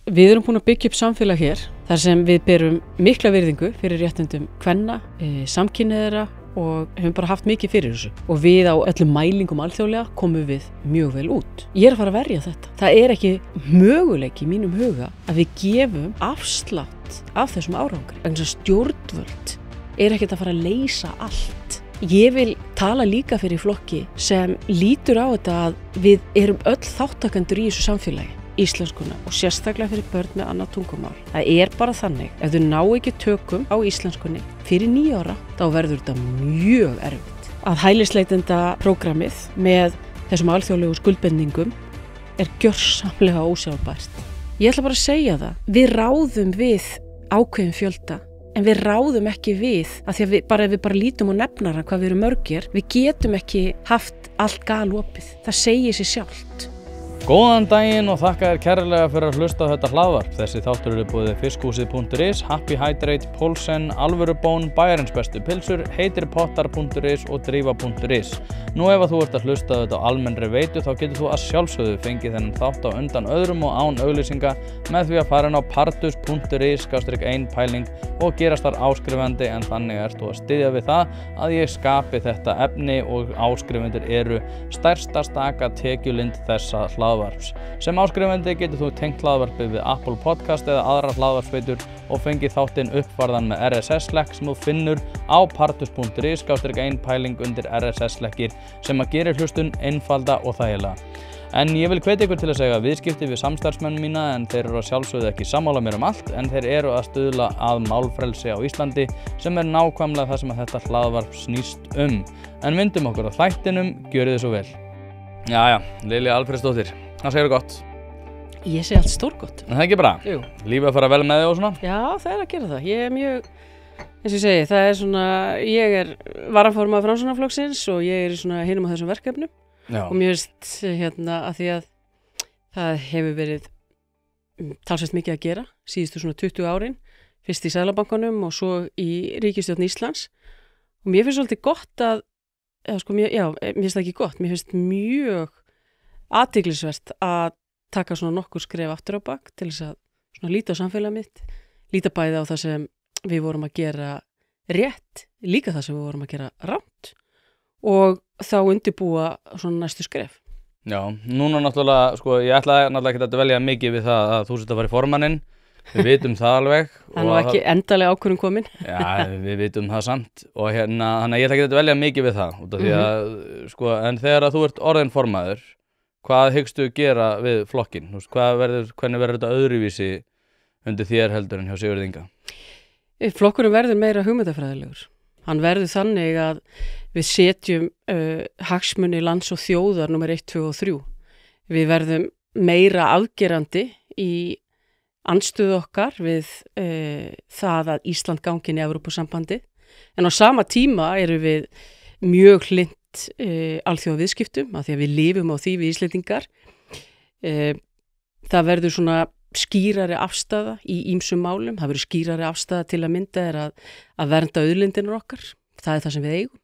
Við erum búin að byggja upp samfélag hér þar sem við berum mikla virðingu fyrir réttindum kvenna, samkynhneigðra og hefum bara haft mikið fyrir þessu. Og við á öllum mælingum alþjóðlega komum við mjög vel út. Ég er að fara að verja þetta. Það er ekki möguleiki í mínum huga að við gefum afslátt af þessum árangri. Vegna þess að stjórnvöld er ekkert að fara að leysa allt. Ég vil tala líka fyrir flokki sem lítur á þetta að við erum öll þáttakendur í þessu samfélagi. Íslenskuna og sérstaklega fyrir börn með annað tungumál. Það er bara þannig, ef þau ná ekki tökum á íslenskunni fyrir 9 ára, þá verður þetta mjög erfitt. Að hælisleitenda prógrammið með þessum alþjóðlegu skuldbindingum er gjörsamlega ósjálfbært. Ég ætla bara að segja það, við ráðum við ákveðin fjölda, en við ráðum ekki við, af því að við bara lítum og nefnara hvað við erum mörgir, við getum ekki haft allt galopið. Það segir sig sjálft. Góðan daginn og þakka þér kærlega fyrir að hlusta á þetta hlaðvarp. Þessi þáttur eru boðið fiskhúsið.is, Happy Hydrate, Pólsen, Alvörubón, Bæjarins bestu pilsur, heitirpottar.is og drífa.is. Nú ef þú ert að hlusta á þetta á almennri veitu þá getur þú að sjálfsögðu fengið þennan þátt á undan öðrum og án auglýsinga með því að fara inn á partus.is/einpæling og gerast þar áskrifandi, en þannig ert þú að styðja við það að ég skapi þetta efni og áskrifundir eru stærsta staka tekjulind þessa hlaðvarps. Sem áskrifandi getur þú tengt hlaðvarpið við Apple Podcast eða aðrar hlaðvarpsveitur og fengið þáttinn uppfærðan með RSS-slekk sem þú finnur á partus.is/einpæling undir RSS-slekkir sem að gera hlustun einfalda og þægilega. En ég vil hvetja ykkur til að segja viðskipti við samstarfsmenn mína, en þeir eru að sjálfsögðu ekki sammála mér allt, en þeir eru að stuðla að málfrelsi á Íslandi sem er nákvæmlega það sem að þetta hlaðvarp snýst En vindum okkur á þættinum, gjörið þið svo vel. Jæja, Lilja Alfreðsdóttir, hvað segirðu gott? Ég segi allt stórgott. En það ekki bara? Jú. Lífið að fara vel með þig og svona? Já, það er að gera það. Ég er mjög, eins og ég segi, það er svona, ég er varaformaður Framsóknarflokksins og ég er svona hinum á þessum verkefnum. Já. Og mér finnst að því að það hefur verið talsvert mikið að gera síðustu svona 20 árin, fyrst í Seðlabankanum og svo í ríkisstjórn Íslands. Og mér finnst svolítið gott að mér finnst það ekki gott, mér finnst mjög athyglisvert að taka svona nokkur skref aftur á bak til þess að svona líta á samfélagið mitt, líta bæði á það sem við vorum að gera rétt, líka það sem við vorum að gera rangt og þá undirbúa svona næstu skref. Já, núna náttúrulega, ég ætlaði náttúrulega ekki að velja mikið við það að þú sért að fara í formanninn. Við vitum það alveg. Það er ekki endalega ákvörðun komin. Já, við vitum það samt og þannig að ég ætla ekki að velja mikið við það út af því að, en þegar að þú ert orðinn formaður, hvað hyggstu gera við flokkinn? Hvernig verður þetta öðruvísi undir þér heldur en hjá Sigurði Inga? Flokkurinn verður meira hugmyndafræðilegur. Hann verður þannig að við setjum hagsmuni lands og þjóðar númer 1, 2 og 3. Við verðum meira afgerandi í andstöðu okkar við það að Ísland gangi inn í Evrópusambandið. En á sama tíma erum við mjög hlynnt alþjóðaviðskiptum af því að við lifum á því við Íslendingar. Það verður svona skýrari afstaða í ýmsum málum. Það verður skýrari afstaða til að mynda að vernda auðlindirnar okkar. Það er það sem við eigum.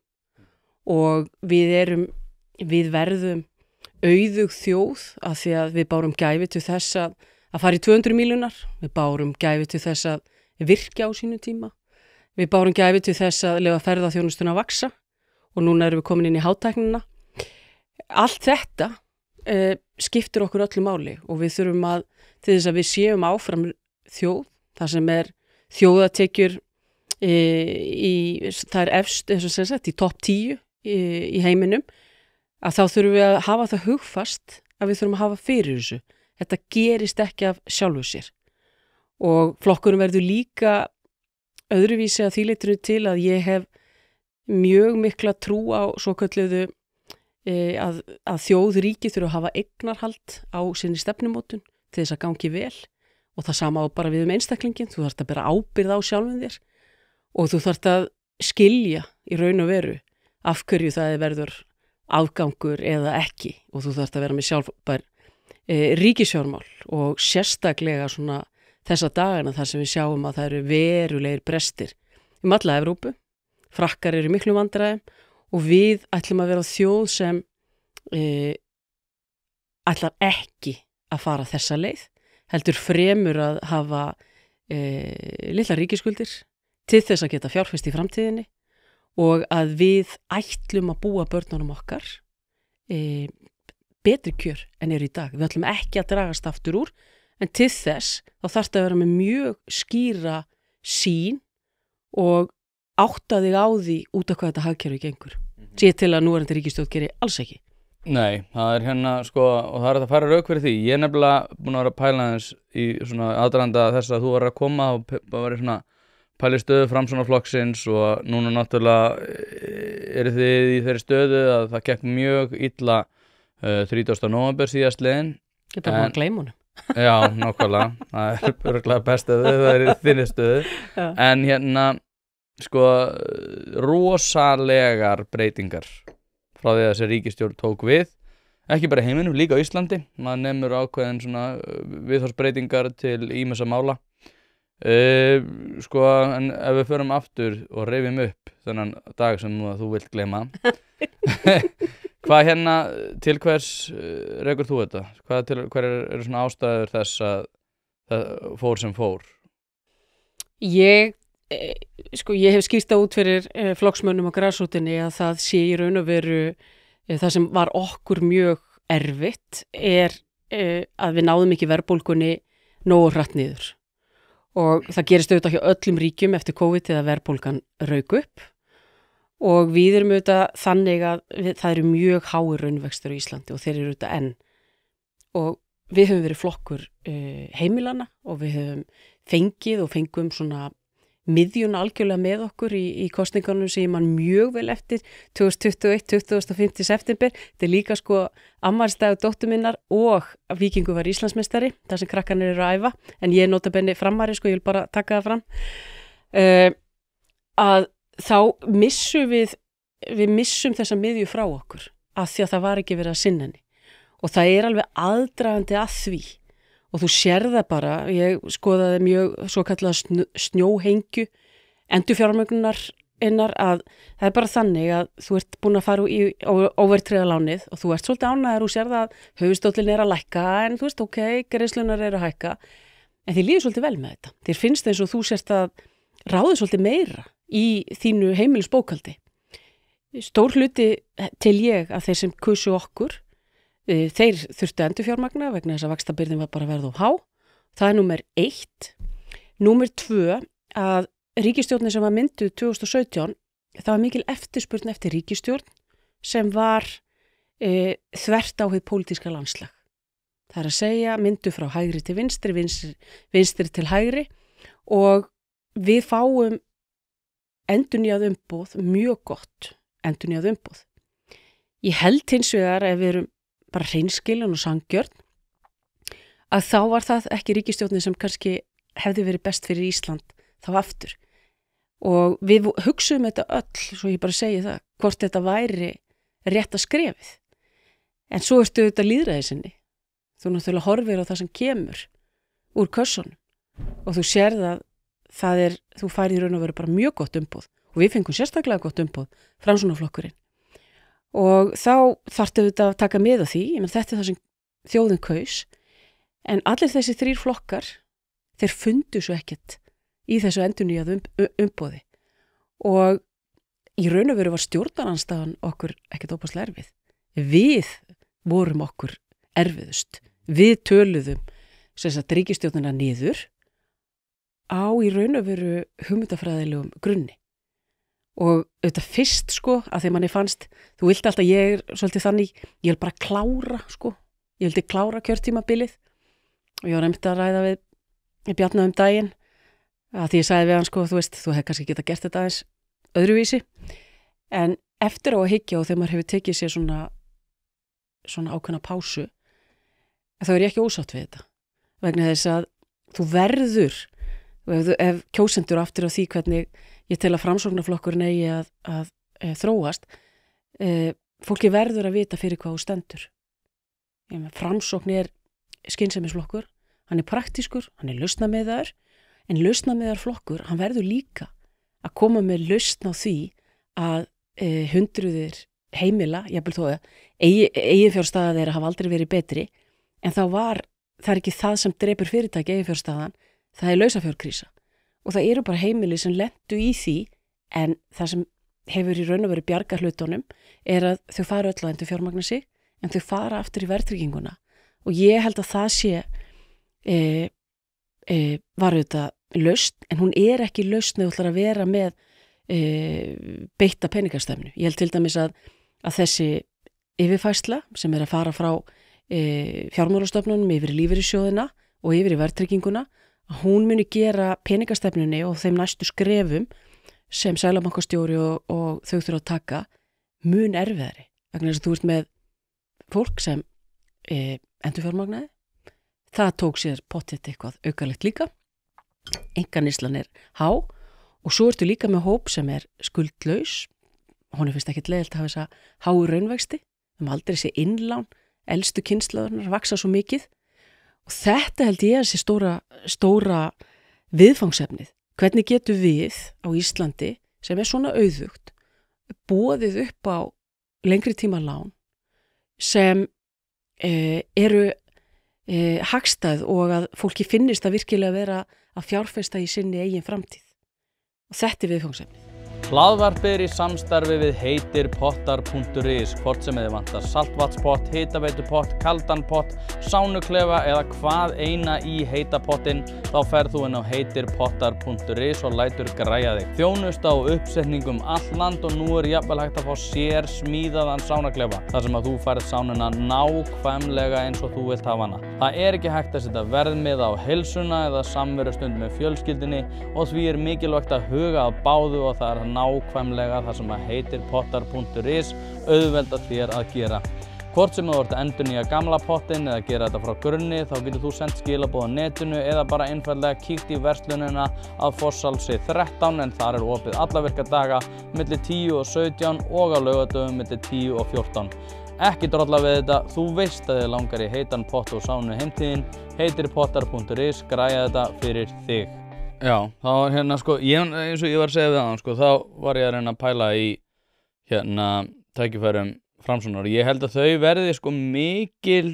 Og við verðum auðug þjóð af því að við bárum gæfi til þess að fara í 200 míljónar. Við bárum gæfi til þess að virkja á sínu tíma. Við bárum gæfi til þess að leyfa ferðaþjónustuna að vaxa og núna erum við komin inn í hátæknina. Allt þetta skiptir okkur öllu máli og við þurfum til þess að við séum áfram þjóð, það sem er þjóðatekjur það er efst, eins og sem sagt, í topp 10 í heiminum, að þá þurfum við að hafa það hugfast að við þurfum að hafa fyrir þessu. Þetta gerist ekki af sjálfu sér. Og flokkurinn verður líka öðruvísi að því leytinu til að ég hef mjög mikla trú á svokölluðu að þjóðríki þurfa að hafa eignarhald á sinni stefnumótun til þess að gangi vel og það sama á bara við einstaklingin. Þú þarft að bera ábyrgð á sjálfum þér og þú þarft að skilja í raun og veru af hverju það verður afgangur eða ekki og þú þarft að vera með sjálfbær ríkisfjármál og sérstaklega svona þessa dagana þar sem við sjáum að það eru verulegir brestir alla Evrópu. Frakkar eru miklu vandræðum og við ætlum að vera þjóð sem ætlar ekki að fara þessa leið heldur fremur að hafa litla ríkisskuldir til þess að geta fjárfest í framtíðinni og að við ætlum að búa börnunum okkar betri kjör en eru í dag. Við ætlum ekki að dragast aftur úr, en til þess þá þarf þetta að vera með mjög skýra sýn og átta þig á því út af hvað þetta hagkerfi gengur. Sé til að núverandi ríkisstjórn geri alls ekki. Nei, það hérna sko, og það að fara rauk fyrir því. Ég nefnilega búin að vera að pæla þess í svona aðdraganda þess að þú var að koma og var svona pæli stöðu Framsóknarflokksins og núna náttúrulega eru þið í þeirri stöðu að það gekk mjög illa 30. nóvember síðastliðinn. Ég bara að gleyma honum. Já, nákvæmlega. Það örugglega best að það er í þinni stöðu. Já. En hérna sko rosalegar breytingar frá því að þessi ríkisstjórn tók við, ekki bara heiminum, líka á Íslandi. Maður nefnir ákveðin svona viðhorfsbreytingar til ýmissa mála. Sko, en ef við förum aftur og rifjum upp þennan dag sem þú vilt gleyma, hvað hérna, til hvers rekur þú þetta? Hver eru svona ástæður þess að það fór sem fór? Ég hef skýrt það út fyrir flokksmönnum á grasrótinni að það sé í raun og veru það sem var okkur mjög erfitt að við náðum ekki verðbólgunni nógu hratt niður. Og það gerist auðvitað hjá öllum ríkjum eftir COVID þegar verðbólgan rauk upp og við erum auðvitað þannig að það eru mjög háir raunvextir á Íslandi og þeir eru auðvitað enn. Og við höfum verið flokkur heimilana og við höfum fengið og fengum svona miðjun algjörlega með okkur í kosningunum sem ég man mjög vel eftir 2021, 25. september. Þetta er líka sko afmælisdagur dóttur minnar og Víkingur var Íslandsmeistari, þar sem krakkarnir eru að æfa, en ég er notabenni framari, sko, ég vil bara taka það fram. Að þá missum við missum þessa miðju frá okkur, af því að það var ekki verið að sinna henni. Og það er alveg aðdragandi að því. Og þú sér það bara, ég skoðaði mjög svo kallaða snjóhengju endurfjármögnunar að það er bara þannig að þú ert búin að fara í óverðtryggða lánið og þú ert svolítið ánægður og sér það að höfuðstóllinn er að lækka en þú veist, ok, greiðslurnar eru að hækka en þér líður svolítið vel með þetta. Þér finnst eins og þú sérst að ráði svolítið meira í þínu heimilisbókhaldi. Stór hluti til ég að þeir sem kusu okkur þeir þurftu endurfjármagna vegna þess að vaxtabyrðin var bara að verða of há. Það er númer 1. Númer 2 að ríkisstjórnin sem var mynduð 2017, það var mikil eftirspurn eftir ríkisstjórn sem var þvert á hið pólitíska landslag. Það er að segja mynduð frá hægri til vinstri, vinstri til hægri og við fáum endurnýjað umboð, mjög gott endurnýjað umboð. Ég held hins vegar ef við erum bara hreinskilin og sanngjörn að þá var það ekki ríkisstjórnin sem kannski hefði verið best fyrir Ísland þá aftur og við hugsuðum þetta öll, svo ég bara segi það, hvort þetta væri rétt að skrefið en svo ertu þetta lýðræðisinni þú náttúrulega horfir á það sem kemur úr kössunum og þú sérð að þú færið í raun og veru bara mjög gott umboð og við fengum sérstaklega gott umboð Framsóknarflokkurinn og þá þarftu þetta að taka með á því, þetta er það sem þjóðin kaus, en allir þessi 3 flokkar, þeir fundu svo ekkert í þessu endurnýjað umboði og í raun og veru var stjórnarandstaðan okkur ekkert óbáslega erfið. Við vorum okkur erfiðust. Við töluðum ríkisstjórnina niður á í raun og veru hugmyndafræðilegum grunni. Og auðvitað fyrst sko að því manni fannst, þú vilt alltaf, ég er svolítið þannig, ég vil bara klára sko, ég vildi klára kjörtímabilið og ég var einmitt að ræða við Bjarna daginn að því ég sagði við hann sko, þú veist, þú hefði kannski getað gert þetta aðeins öðruvísi en eftir á að hyggja og þegar maður hefur tekið sér svona ákveðna pásu þá er ég ekki ósátt við þetta vegna þess að þú verður og ef kjósendur aftur á því hvernig ég tel að Framsóknarflokkurinn eigi að þróast, fólki verður að vita fyrir hvað þú stendur. Framsókn er skynsemisflokkur, hann er praktískur, hann er lausnamiðaður, en lausnamiðarflokkur, hann verður líka að koma með lausn á því að hundruðir heimila, jafnvel þó að eiginfjárstaða þeirra hafa aldrei verið betri, en þá var það er ekki það sem drepur fyrirtæki eiginfjárstaðan, það er lausafjárkrísa og það eru bara heimili sem lentu í því en það sem hefur í raun og veru bjarga hlutunum er að þau fara öll á endur fjármagna sig en þau fara aftur í verðtrygginguna og ég held að það sé var auðvitað lausn en hún er ekki lausn eða ætlar að vera með beitta peningastefnu. Ég held til dæmis að þessi yfirfærsla sem er að fara frá fjármálastofnunum yfir í lífeyrissjóðina og yfir í verðtrygginguna að hún muni gera peningastefnunni og þeim næstu skrefum sem seðlabankastjóri og þau þurfa að taka mun erfiðari. Vegna þess að þú ert með fólk sem endurfjármagnaði. Það tók sér pottet eitthvað aukalegt líka. Einkaneyslan er há og svo ertu líka með hóp sem er skuldlaus. Honum finnst ekkert leiðilt að hafa þessa háu raunvexti. Aldrei sé innlán, elstu kynslóðurnar vaksa svo mikið. Og þetta held ég að sé stóra viðfangsefnið. Hvernig getum við á Íslandi sem er svona auðugt boðið upp á lengri tíma lán sem eru hagstæð og að fólki finnist að virkilega vera að fjárfesta í sinni eigin framtíð. Og þetta er viðfangsefnið. Hlaðvarpið er í samstarfi við heitirpottar.is, hvort sem þið vantar saltvatnspott, hitaveitupott, kaldan pott, sánuklefa eða hvað eina í heita pottinn, þá ferð þú inn á heitirpottar.is og lætur græja þig. Þjónusta og uppsetningum all land og nú er jafnvel hægt að fá sér smíðaðan sánuklefa, þar sem að þú færð sánuna nákvæmlega eins og þú vilt hafa hana. Það er ekki hægt að setja verðmið á heilsuna eða samverustund með fjölskyldunni og því er mikilvægt að huga að báðu og það er nákvæmlega það sem að heitirpottar.is auðvelda þér að gera. Hvort sem þú ert að endurnýja gamla pottinn eða gera þetta frá grunni, þá getur þú sendt skilaboð á netinu eða bara einfaldlega kíkt í verslunina að Fosshálsi 13 en þar er opið alla virka daga milli 10 og 17 og á laugardögum milli 10 og 14. Ekki drolla við þetta, þú veist að þið langar í heitan pott og sánu heimtíðin, heitirpottar.is græja þetta fyrir þig. Já, þá var eins og ég var að segja við hann, þá var ég að reyna að pæla í tækifærum Framsóknar. Ég held að þau verði mikil,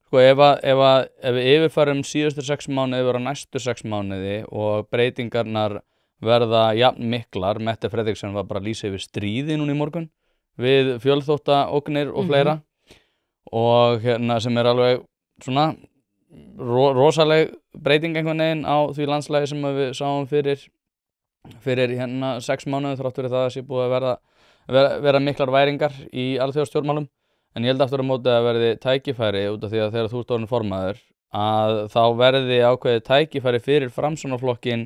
ef við yfirfærum síðustu 6 mánuði yfir á næstu 6 mánuði og breytingarnar verða jafn miklar, Mette Frederiksen var bara að lýsa yfir stríði núna í morgun við fjölþóttaógnir og fleira og sem er alveg svona rosaleg breyting einhvern veginn á því landslagi sem við sáum fyrir 6 mánuði þrátt fyrir það að sé búið að vera miklar væringar í alþjóðastjórnmálum en ég held aftur á móti að verði tækifæri út af því að þegar þú ert orðinn formaður að þá verði ákveðið tækifæri fyrir Framsóknarflokkinn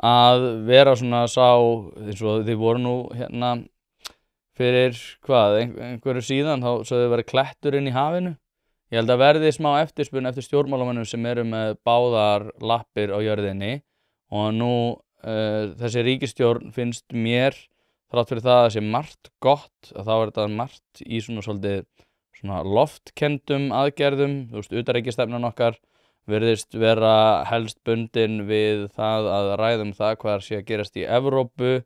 að vera svona sá eins og þið voru nú fyrir einhverju síðan þá sögðu verið klettur inn í hafinu. Ég held að verði smá eftirspurn eftir stjórnmálamönnum sem eru með báðar lappir á jörðinni og nú þessi ríkisstjórn finnst mér þrátt fyrir það að sé margt gott að þá er þetta margt í svona loftkendum aðgerðum, þú veist, utanríkisstefnan okkar virðist vera helst bundin við það að ræðum það hvað sé að gerast í Evrópu,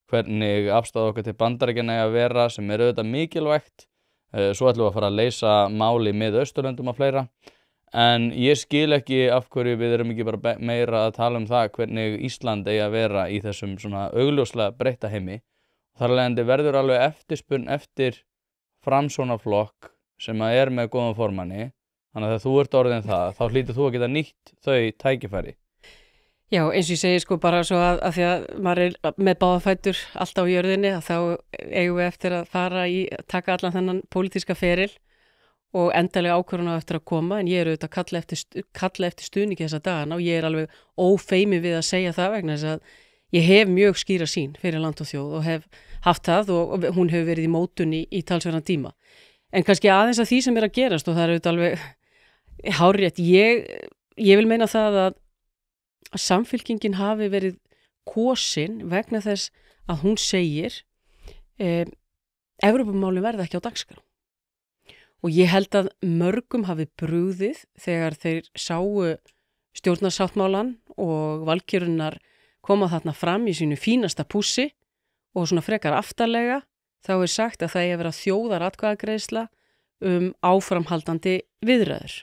hvernig afstaða okkar til Bandaríkjanna eigi að vera sem er auðvitað mikilvægt. Svo ætlum við að fara að leysa máli með Austurlöndum og fleira en ég skil ekki af hverju við erum ekki bara meira að tala um það hvernig Ísland eigi að vera í þessum svona augljóslega breytta heimi. Þar af leiðandi verður alveg eftirspurn eftir Framsóknarflokk sem að er með góðan formanni þannig að þegar þú ert orðin það þá hlýtur þú að geta nýtt þau tækifæri. Já, eins og ég segi bara svo að því að maður er með báðafætur alltaf á jörðinni að þá eigum við eftir að fara í taka allan þennan pólitíska feril og endalega ákvörðun á eftir að koma en ég er auðvitað að kalla eftir stuðningi þessa dagana og ég er alveg ófeiminn við að segja það vegna þess að ég hef mjög skýra sýn fyrir land og þjóð og hef haft það og hún hefur verið í mótun í talsverðan tíma. En kannski aðeins að því sem er að gerast og það er auðvitað alveg hárrétt. Ég vil meina það að Samfylkingin hafi verið kosin vegna þess að hún segir Evrópumálin verða ekki á dagskrá. Og ég held að mörgum hafi brugðið þegar þeir sáu stjórnarsáttmálan og valkjörunnar koma þarna fram í sínu fínasta pússi og svona frekar aftarlega þá er sagt að það eigi að vera þjóðaratkvæðagreiðsla áframhaldandi viðræður.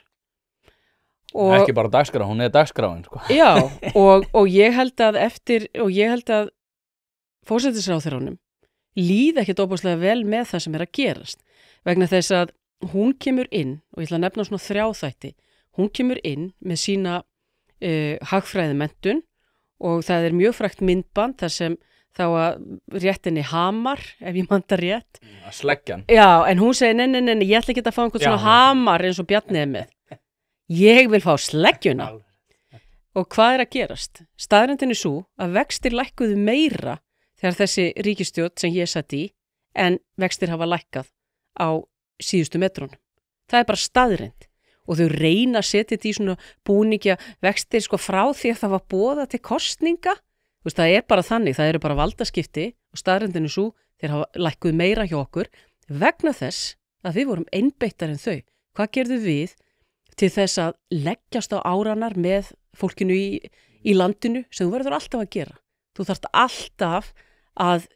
Ekki bara dagskrá, hún dagskráin, sko. Já, og ég held að forsætisráðherranum líði ekkert óbúslega vel með það sem að gerast, vegna þess að hún kemur inn, og ég ætla að nefna svona 3 þætti, hún kemur inn með sína hagfræðimenntun og það mjög frægt myndband þar sem þá að réttinni hamar, ef ég man það rétt. Að sleggjan. Já, en hún segir, nei, ég ætla ekki að fá einhvern svona hamar eins og Bjarni með. Ég vil fá sleggjuna. Og hvað að gerast? Staðreyndin sú að vextir lækkuðu meira þegar þessi ríkisstjórn sem ég satt í, en vextir hafa lækkað á síðustu metrunum. Það bara staðreynd. Og þau reyna að setja þetta í svona búningja vextir sko frá því að það var boðað til kosninga. Þú veist, það bara þannig, það bara valdaskipti og staðreyndin sú þeir hafa lækkuð meira hjá okkur vegna þess að við vorum einbeittar en þau. Hvað gerðu við til þess að leggjast á áranar með fólkinu í landinu sem þú verður alltaf að gera? Þú þarft alltaf að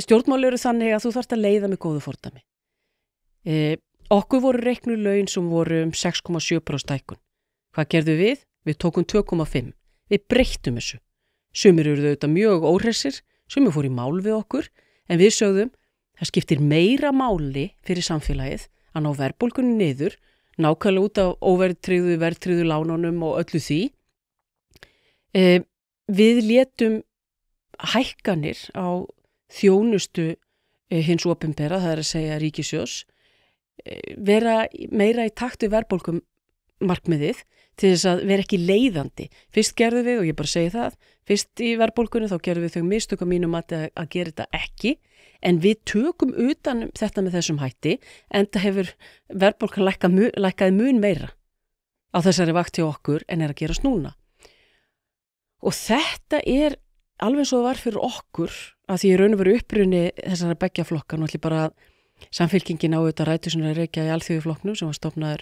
stjórnmál eru þannig að þú þarft að leiða með góðu fordæmi. Okkur voru reiknuð laun sem voru 6,7% hækkun. Hvað gerðu við? Við tókum 2,5. Við breyttum þessu. Sumir eru auðvitað mjög óhressir, sumir fóru í mál við okkur, en við sögðum það skiptir meira máli fyrir samfélagið að ná verðbólgunni niður, nákvæmlega út af verðtryggðu lánunum og öllu því. Við létum hækkanir á þjónustu hins opinbera, það að segja ríkissjóðs, vera meira í takt við verðbólgum markmiðið til þess að vera ekki leiðandi. Fyrst gerðum við, og ég bara segi það, fyrst í verðbólgunni þá gerðum við þau mistök á mínum að gera þetta ekki, en við tökum utan þetta með þessum hætti, en það hefur verðbólgan lækkaði mun meira á þessari vakt hjá okkur en að gerast núna. Og þetta alveg svo var fyrir okkur, að því ég raun og veru uppruni þessara beggja flokka, nú ætli bara að Samfylkingin á þetta rætur sem reykja í Alþýðuflokknum sem var stofnaður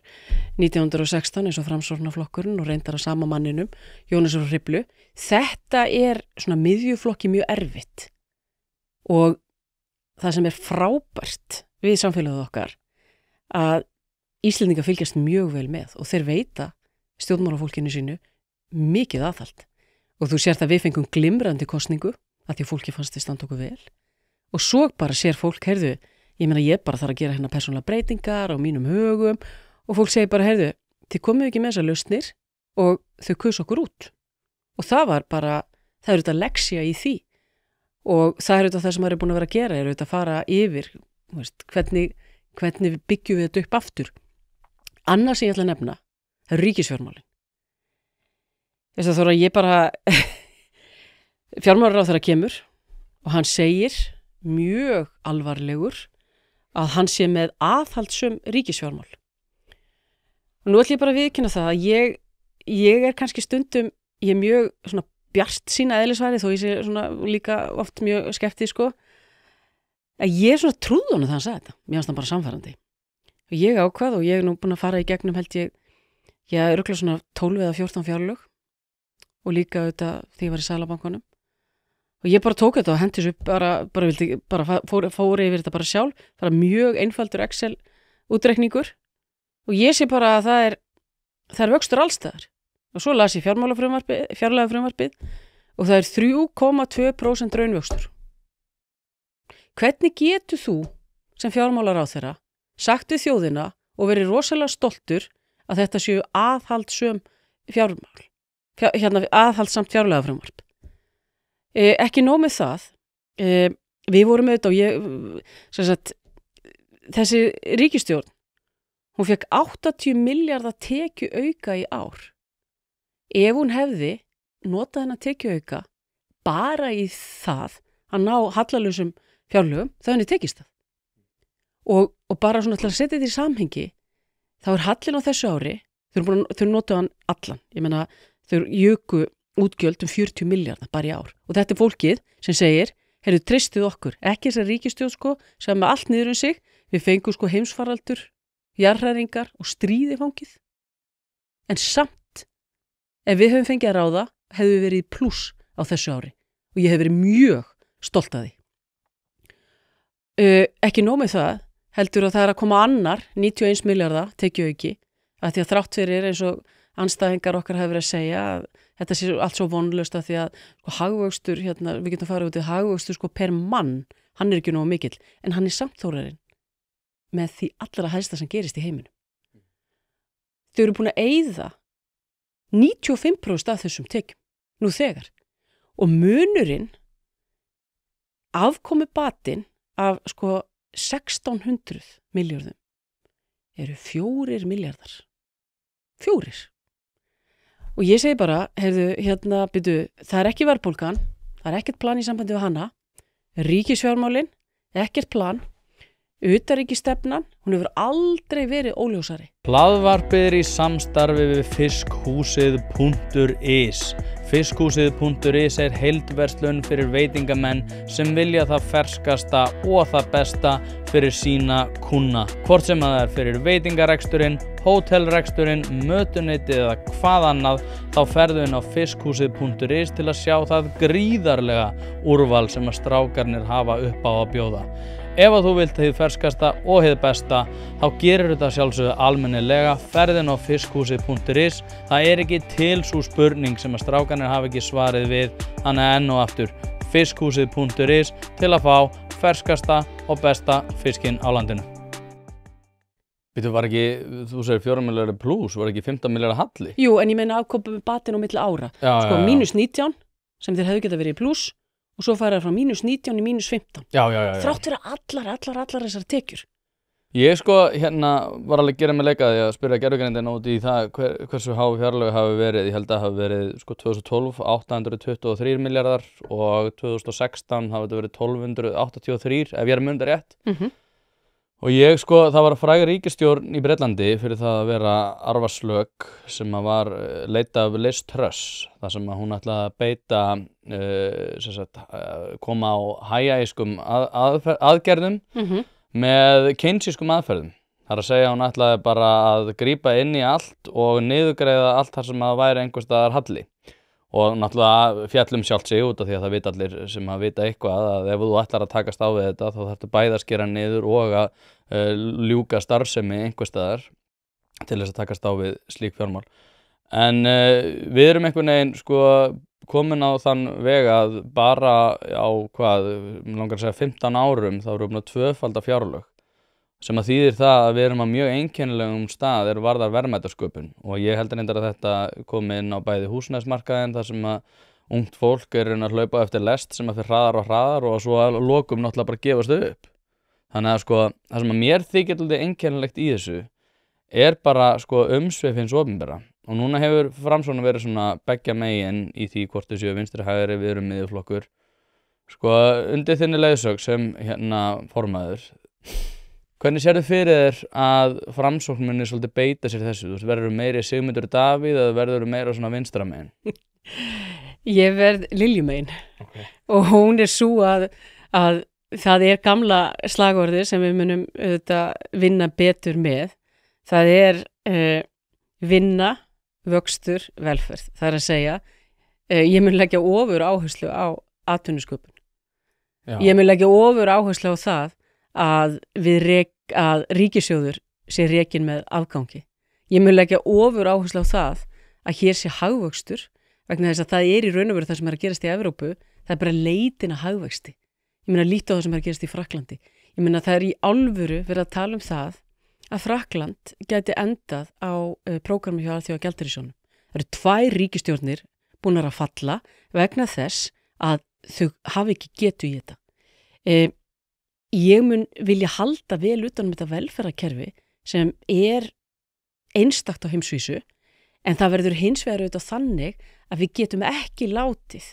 1916 eins og Framsóknarflokkurinn og reyndar að sama manninum, Jónasar og Hriflu. Þetta svona miðjuflokki mjög erfitt og það sem frábært við samfélagið okkar að Íslendingar fylgjast mjög vel með og þeir veita stjórnmálafólkinu sínu mikið aðhald og þú sért að við fengum glimrandi kosningu að því fólki fannst þið standa okkur vel og svo bara sér fólk, heyrðu, ég meina ég bara þarf að gera hérna persónulega breytingar á mínum hugum og fólk segir bara, heyrðu, þið komið ekki með þessar lausnir og þau kusu okkur út. Og það var bara, það þetta leksía í því og það þetta það sem maður búin að vera að gera, þetta að fara yfir, veist, hvernig byggjum við þetta upp aftur. Annars sem ég ætla að nefna, það ríkisfjármálin. Þess að þóra ég bara, fjármálaráðherra kemur og hann segir mjög alvarlegur að hann sé með aðhaldssöm ríkisfjármál. Og nú ætlum ég bara að viðurkenna það að ég kannski stundum, ég mjög svona bjartsýn eðlisfæri þó ég sé svona líka oft mjög skeptísk sko, að ég svona trúði honum það hann sagði þetta. Mér fannst það bara samfærandi. Og ég ákvað og ég nú búin að fara í gegnum held ég örugglega svona 12 eða 14 fjárlög og líka auðvitað því ég var í Seðlabankanum. Og ég bara tók þetta og hendi þessu fór yfir þetta bara sjálf, bara mjög einfaldur Excel útreikningur og ég sé bara að það er vöxtur allstaðar. Og svo las ég fjárlagafrumvarpið og það er 3,2% raunvöxtur. Hvernig getur þú sem fjármálaráðherra sagt við þjóðina og verið rosalega stoltur að þetta séu aðhaldssöm fjármál, aðhaldsamt fjárlagafrumvarp? Ekki nóg með það, við vorum auðvitað og þessi ríkisstjórn, hún fekk 80 milljarða tekjuauka í ár. Ef hún hefði notað hennar tekjuauka bara í það að ná hallalausum fjárlögum, þá henni tekist það. Og bara svona til að setja þetta í samhengi, þá hallinn á þessu ári, þau notuðu hann allan, ég meina þau juku útgjöld 40 milljarða bara í ár. Og þetta fólkið sem segir, heyrðu, treystið okkur, ekki þessar ríkisstjórn sko, sem með allt niður sig, við fengum heimsfaraldur, jarðhræringar og stríði fangið. En samt, ef við höfum fengið að ráða, hefðu við verið í pluss á þessu ári. Og ég hef verið mjög stolt af því. Ekki nóg með það, heldur að það að koma annar 91 milljarða tekjuauki, að því að þrátt fyrir eins og andstæðingar okkar hafa verið að segja að þetta sé allt svo vonlaust að því að sko, hagvöxtur, við getum farið út í hagvöxtur sko, per mann, hann er ekki nógu mikill, en hann er samt Þórarinn með því allra hæsta sem gerist í heiminum. Þau eru búin að eyða 95% af þessum tekjum, nú þegar. Og munurinn, afkomi batinn af sko 1600 milljörðum eru 4 milljarðar. 4. Og ég segi bara, það er ekki verðbólgan, það er ekkert plan í sambandi við hana, ríkisfjármálin, ekkert plan, utanríkisstefnan, hún hefur aldrei verið óljósari. Hlaðvarpið er í samstarfi við fiskhúsið.is. Fiskhúsið.is er heildverslun fyrir veitingamenn sem vilja það ferskasta og það besta fyrir sína kúnna. Hvort sem það er fyrir veitingareksturinn, hótelreksturinn, mötuneytið eða hvað annað, þá ferðu inn á fiskhúsið.is til að sjá það gríðarlega úrval sem að strákarnir hafa upp á að bjóða. Ef að þú vilt hið ferskasta og hið besta, þá gerir þetta sjálfsögðu almennilega, ferðin á fiskhúsið.is. Það er ekki til sú spurning sem að strákarnir hafa ekki svarið við, þannig enn og aftur fiskhúsið.is til að fá ferskasta og besta fiskinn á landinu. Býtu, var ekki, þú segir 4 milljarðar plus, var ekki 15 milljarðar halli? Jú, en ég meina afkomi batinn á milli ára. Sko -19 sem þeir hefðu getað verið í plus og svo fara frá -19 í -15. Já. Þrátt fyrir allar þessar tekjur. Ég sko, var alveg að gera mig leikaði að spyrja gervigreindina út í það hversu há fjárlög hafi verið. Ég held að hafi verið sko 2012 823 milljarðar og 2016 hafi þetta verið 1283 ef ég er að muna rétt. Og ég sko, það var fræg ríkisstjórn í Bretlandi fyrir það að vera arfaslök sem að var leita af Liz Truss, þar sem að hún ætlaði að beita koma á hægæskum aðgerðum með keynesískum aðferðum. Það er að segja að hún ætlaði bara að grípa inn í allt og niðurgreiða allt þar sem að væri einhvers staðar halli. Og náttúrulega fjallum sjálft sig út af því að það vita allir sem að vita eitthvað að ef þú ætlar að takast á við þetta þá þarftu bæði að skera niður og að ljúka starfsemi einhvers staðar til þess að takast á við slík fjármál. En við erum einhvern veginn sko komin á þann veg að bara á langar að segja 15 árum þá erum við tvöfalda fjárlög sem að þýðir það að við erum á mjög einkennilegum stað varðar verðmætasköpun og ég heldur reyndar að þetta komi inn á bæði húsnæðismarkaðinn þar sem að ungt fólk er að hlaupa eftir lest sem að fyrir hraðar og svo að lokum náttúrulega bara gefast upp. Þannig að sko það sem að mér þykir alltaf einkennilegt í þessu bara sko umsvif hins opinbera. Og núna hefur Framsókn verið svona beggja megin í því hvort þau séu vinstri hægri, við erum miðjuflokkur. Sko undir þinni leiðsögn sem formaður, hvernig sérðu fyrir þér að Framsókn muni svolítið beita sér þessu? Þú veist, verður meiri Sigmundur Davíð eða verður meira svona vinstra megin? Ég verð Lilju megin og hún er svo að það er gamla slagorðið sem við munum auðvitað vinna betur með. Það er vinna, vöxtur, velferð. Það er að segja, ég mun leggja ofur áherslu á atvinnusköpun. Ég mun leggja ofur áherslu á það að ríkissjóður sé rekinn með afgangi. Ég mun leggja ofur áherslu á það að hér sé hagvöxtur vegna þess að það er í raun og veru það sem er að gerast í Evrópu, það er bara leitin að hagvexti. Ég meina líta á það sem er að gerast í Frakklandi. Ég meina það er í alvöru verið að tala um það að Frakkland gæti endað á prógrami hjá Alþjóðagjaldeyrissjóðnum. Það eru 2 ríkisstjórnir búnar að falla vegna þess að þau hafi ekki getu í þetta. Ég mun vilja halda vel utan þetta velferðarkerfi sem er einstakt á heimsvísu en það verður hins vegar auðvitað þannig að við getum ekki látið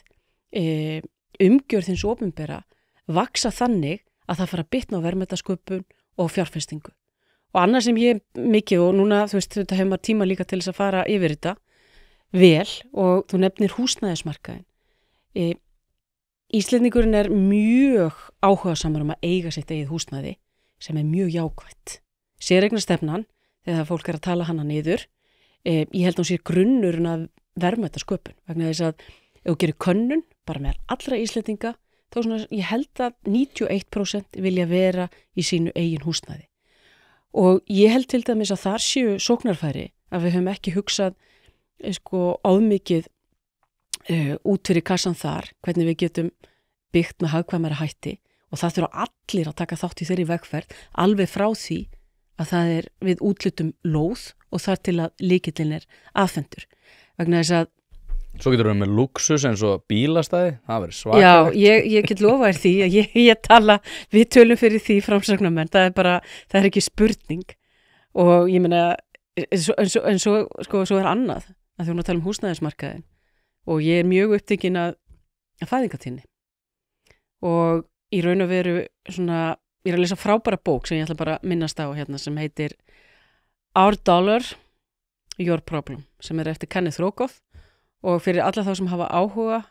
umgjörð hins opinbera vaksa þannig að það fara að bitna á verðmætasköpun og fjárfestingu. Og annað sem ég mikið og núna, þú veist, þetta hefur maður tíma líka til þess að fara yfir þetta vel og þú nefnir húsnæðismarkaðinn. Íslendingurinn er mjög áhugasamur að eiga sitt eigið húsnæði sem er mjög jákvætt. Séreignarstefnan, þegar fólk er að tala hana niður, ég held að hún sé grunnurinn að verðmætasköpun vegna þess að ef þú gerir könnun bara með allra Íslendinga þá svona, ég held að 91% vilja vera í sínu eigin húsnæði. Og ég held til dæmis að þar séu sóknarfæri að við höfum ekki hugsað sko ofmikið út fyrir kassan þar, hvernig við getum byggt með hagkvæmari hætti og það þurfa allir að taka þátt í þeirri vegferð alveg frá því að það við útlutum lóð og þar til að lykillinn afhentur. Vegna þess að Svo getur við með luxus eins og bílastæði, það verður svakalegt. Já, ég get lofa þér því að við tölum fyrir því framsóknarmenn, það ekki spurning og ég meina, en svo annað, að þú tala húsnæðismarkaðinn og ég mjög upptekin að fæðingartíðni og í raun og veru svona, ég að lesa frábæra bók sem ég ætla bara að minnast á hérna sem heitir Our Dollar, Your Problem, sem eftir Kenneth Rogoff og fyrir alla þá sem hafa áhuga,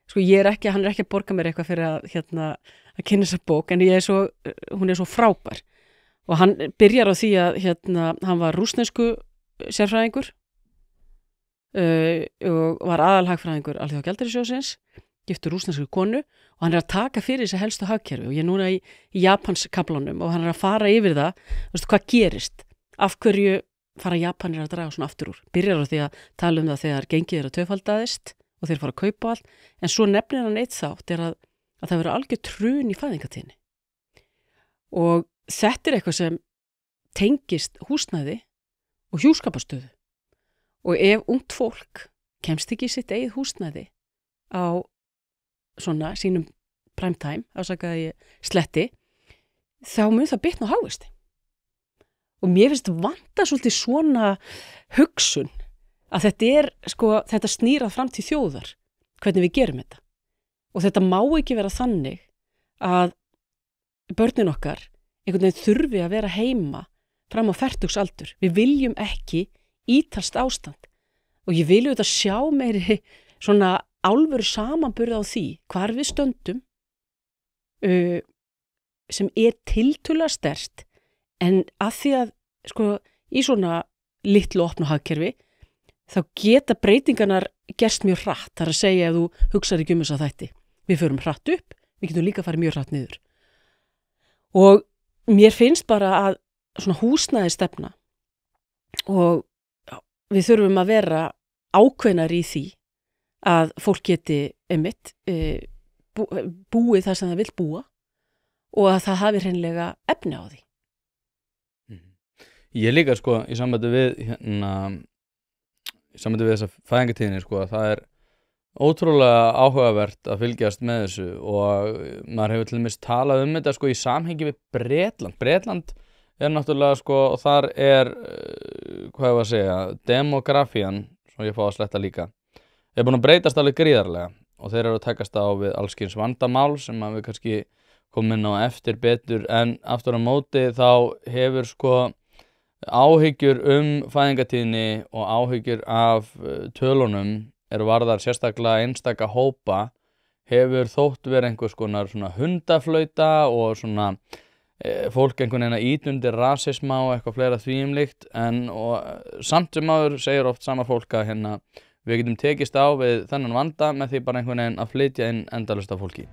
sko hann ekki að borga mér eitthvað fyrir að kynna þessa bók, en hún svo frábær og hann byrjar á því að hann var rússnesku sérfræðingur og var aðalhagfræðingur Alþjóðagjaldeyrissjóðsins, giftur rússnesku konu og hann að taka fyrir þessi helstu hagkerfi og ég núna í Japans kaflanum og hann að fara yfir það, veistu hvað gerist, af hverju fara Japanir að draga svona aftur úr. Byrjar á því að tala það þegar gengið að tvöfaldaðist og þeir fara að kaupa allt, en svo nefnir hann eitt þátt að það verður algjör trun í fæðingartíðni. Og þetta eitthvað sem tengist húsnæði og hjúskaparstöðu. Og ef ungt fólk kemst ekki í sitt eigið húsnæði á svona sínum prime time, ásakaði ég sletti, þá mun það bitna á hagvexti. Og mér finnst vanta svolítið svona hugsun að þetta snýrað fram til þjóðar, hvernig við gerum þetta. Og þetta má ekki vera þannig að börnin okkar einhvern veginn þurfi að vera heima fram á fertugsaldur. Við viljum ekki ítalskt ástand og ég vil auðvitað sjá meiri svona alvöru samanburð á því hvar við stöndum sem tiltölulega sterkt. En að því að í svona litlu opnu hagkerfi þá geta breytingarnar gerst mjög hratt, þar að segja ef þú hugsar ekki þessa þætti. Við förum hratt upp, við getum líka farið mjög hratt niður. Og mér finnst bara að svona húsnæðisstefna og við þurfum að vera ákveðnar í því að fólk geti einmitt búið það sem það vill búa og að það hafi hreinlega efni á því. Ég líka í sambandi við þessa fæðingartíðni það ótrúlega áhugavert að fylgjast með þessu og maður hefur til dæmis talað þetta í samhengi við Bretland. Bretland náttúrulega og þar hvað ég var að segja, demografían, svo ég fá að sletta líka, búin að breytast alveg gríðarlega og þeir eru að takast á við alls kyns vandamál sem við kannski komum inn á eftir betur, en aftur á móti þá hefur áhyggjur fæðingartíðni og áhyggjur af tölunum varðar sérstaklega einstaka hópa hefur þótt verið einhvers konar svona hundaflauta og svona fólk einhvern veginn að ýta undir rasisma og eitthvað fleira þvíumlíkt, en samt sem áður segir oft sama fólk að við getum tekist á við þennan vanda með því bara einhvern veginn að flytja inn endalaust af fólki.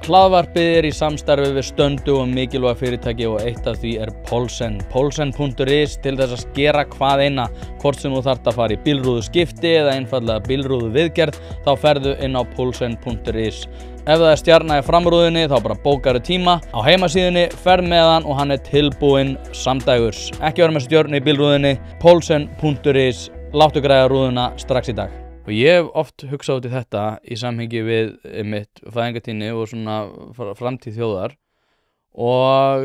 Hlaðvarpið í samstarfi við stöndu og mikilvæg fyrirtæki og eitt af því Polsen. Polsen.is til þess að skera hvað eina, hvort sem þú þarft að fara í bílrúðu skipti eða einfallega bílrúðu viðgerð, þá ferðu inn á Polsen.is. Ef það stjarna í framrúðunni þá bara bókaru tíma á heimasíðunni, ferð með hann og hann tilbúinn samdægurs. Ekki vera með stjörnu í bílrúðunni, Polsen.is, láttu græða rúðuna strax í dag. Og ég hef oft hugsað út í þetta í samhengi við mitt fæðingartíðni og svona framtíð þjóðar og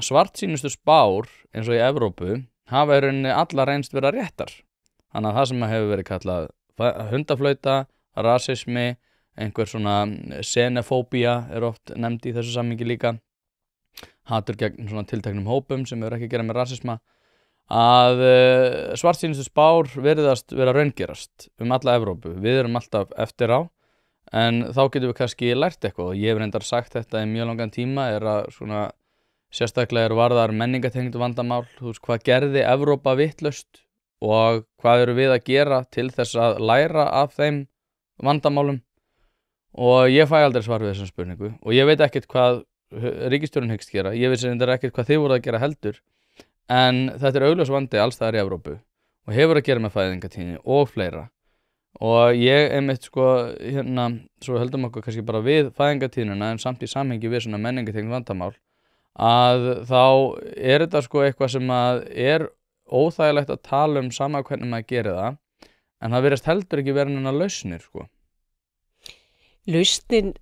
svartsýnustu spár eins og í Evrópu hafa í rauninni allar reynst vera réttar. Þannig að það sem hefur verið kallað hundaflauta, rasismi, einhver svona xenofóbía oft nefnd í þessu samhengi líka, hatur gegn svona tilteknum hópum sem hefur ekki að gera með rasisma, að svartsýnustu spár virðast vera raungerast alla Evrópu. Við erum alltaf eftir á, en þá getum við kannski lært eitthvað og ég hef reyndar sagt þetta í mjög langan tíma að svona sérstaklega varðar menningatengd vandamál, hvað gerði Evrópa vitlaust og hvað eru við að gera til þess að læra af þeim vandamálum, og ég fæ aldrei svar við þessum spurningu og ég veit ekkert hvað ríkisstjórinn hyggst gera, ég veit sem þetta ekkert hvað þið voru að gera heldur. En þetta augljós vandi alls staðar í Evrópu og hefur að gera með fæðingartíðni og fleira. Og ég einmitt sko, svo höldum okkur kannski bara við fæðingartíðnina en samt í samhengi við svona menningartengd vandamál, að þá þetta sko eitthvað sem að óþægilegt að tala sama hvernig maður gerir það, en það virðist heldur ekki vera neina lausnir sko. Lausnin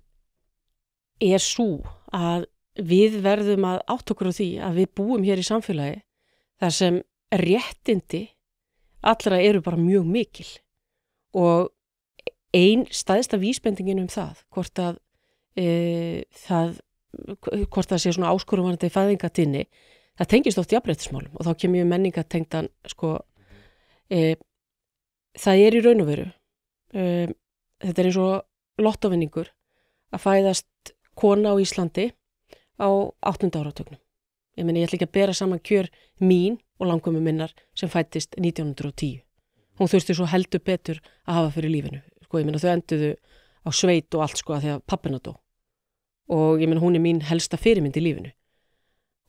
sú að við verðum að átta okkur á því að við búum hér í samfélagi þar sem réttindi allra eru bara mjög mikil og ein stæðsta vísbendingin það hvort að það sé svona áskorunvarandi fæðingartíðni, það tengist oft jafnréttismálum og þá kemur ég menningartengdan sko, það í raun og veru þetta eins og lottóvinningur að fæðast kona á Íslandi á 8. áratugnum. Ég ætla ekki að bera saman kjör mín og langömmu minnar sem fæddist 1910. Hún þurfti svo heldur betur að hafa fyrir lífinu. Sko, þau enduðu á sveit og allt sko að því að pappina dó. Og hún mín helsta fyrirmynd í lífinu.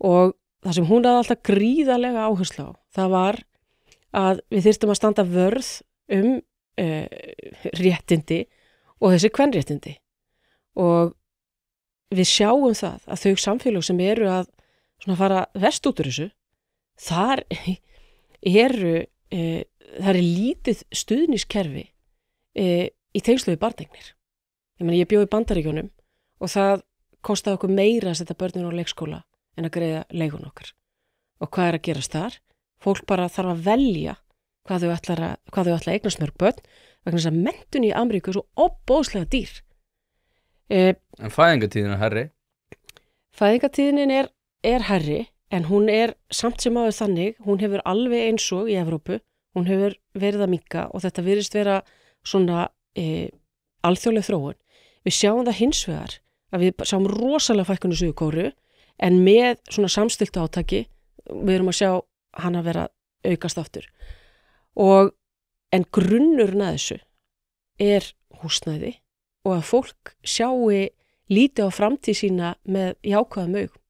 Og það sem hún hafði alltaf gríðarlega áherslu á, það var að við þyrftum að standa vörð réttindi og þessi kvenréttindi. Og við sjáum það að þau samfélög sem eru að svona fara verst út úr þessu, þar það lítið stuðningskerfi í tengslu við barneignir. Ég bjó í Bandaríkjunum og það kostaði okkur meira að setja börnin á leikskóla en að greiða leiguna okkar. Og hvað að gerast þar? Fólk bara þarf að velja hvað þau ætla að eignast mörg börn vegna þess að menntun í Ameríku er svo óbóðslega dýr. En fæðingartíðin er hærri? Fæðingartíðin er hærri, en hún samt sem áður þannig, hún hefur alveg eins og í Evrópu, hún hefur verið að minnka og þetta virðist vera svona alþjóðleg þróun. Við sjáum það hins vegar að við sjáum rosalega fækkun í Suður-Kóreu, en með svona samstilltu átaki, við erum að sjá hana vera aukast aftur. En grunnurinn að þessu húsnæði og að fólk sjáu lítið á framtíð sína með jákvæðum augum.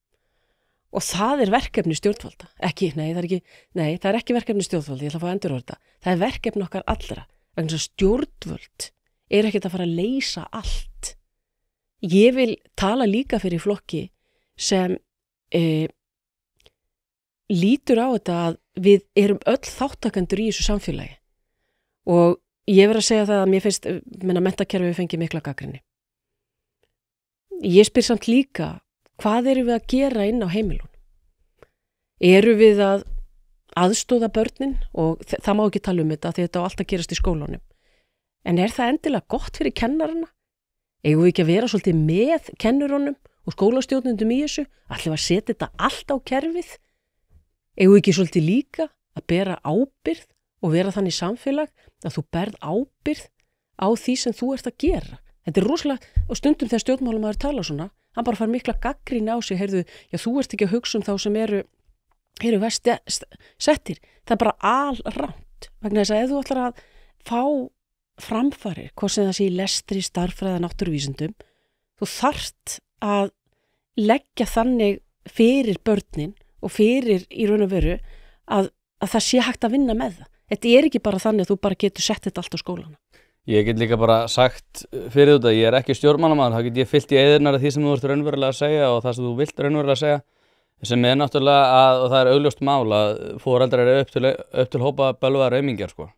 Og það verkefni stjórnvalda. Það er ekki verkefni stjórnvalda, ég ætla að fá að endurorða þetta. Það er verkefni okkar allra. Vegna þess að stjórnvöld ekkert að fara að leysa allt. Ég vil tala líka fyrir flokki sem lítur á þetta að við erum öll þáttakendur í þessu samfélagi. Og ég verð að segja það að mér finnst menntakerfið fengi mikla gagnrýni. Ég spyr samt líka, hvað erum við að gera inn á heimilunum? Erum við að aðstoða börnin? Og það má ekki tala um þetta, því þetta á alltaf gerast í skólanum. En það endilega gott fyrir kennarana? Eigum við ekki að vera svolítið með kennurunum og skólastjórnendum í þessu? Ætlum við að setja þetta allt á kerfið? Eigum við ekki svolítið líka að bera ábyrgð og vera þannig samfélag að þú berð ábyrgð á því sem þú ert að gera? Þetta rosalega, og stundum þegar stjórnmálamaður tala svona, hann bara fær mikla gagnrýni á sig, þú ert ekki að hugsa þá sem eru verst settir. Það er bara alrangt, vegna þess að ef þú ætlar að fá framfarir, hvort sem það sé í lestri, starffræði, náttúruvísindum, þú þarft að leggja þannig fyrir börnin og fyrir í raun og veru að það sé hægt að vinna með það. Þetta ekki bara þannig að þú bara getur sett þetta allt á skólana. Ég get líka bara sagt fyrir þetta, ég ekki stjórnmálamaður, þá get ég fyllt í eyðurnar af því sem þú ert raunverulega að segja og það sem þú vilt raunverulega að segja, sem náttúrulega og það augljóst mál að foreldrar upp til hópa bölvaðar aumingjar sko.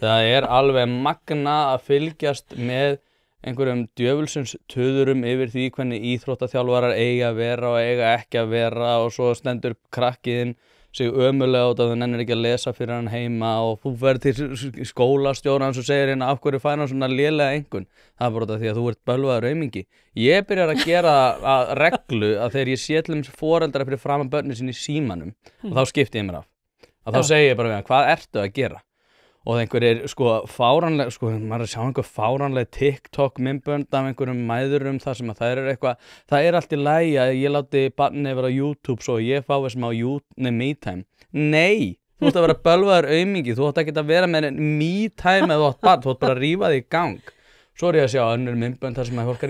Það alveg magna að fylgjast með einhverjum djöfulsins tuðurum yfir því hvernig íþróttaþjálfarar eiga að vera og eiga ekki að vera og svo stendur krakkiðinn sig ömulega út af það nennir ekki að lesa fyrir hann heima og þú verður til skólastjórans og segir hérna af hverju fær hann svona lélega einkunn. Það bara því að þú ert bölvaður aumingi. Ég byrjar að gera að reglu að þegar ég sé til foreldra fyrir framan börnin sín í símanum og þá skipti ég mér af. Að þá segi ég bara við hann, hvað ertu að gera? Og einhverjir fáránleg, maður sjá einhver fáránleg TikTok myndbönd af einhverjum mæðurum þar sem að það allt í lagi að ég láti barnið vera á YouTube svo ég fái smá me time. Nei, þú ætti að vera bölvaður aumingi, þú ætti ekki að vera með me time eða þú ætti barn, þú ætti bara að rífa þig í gang. Svo ég að sjá önnur myndbönd þar sem að fólk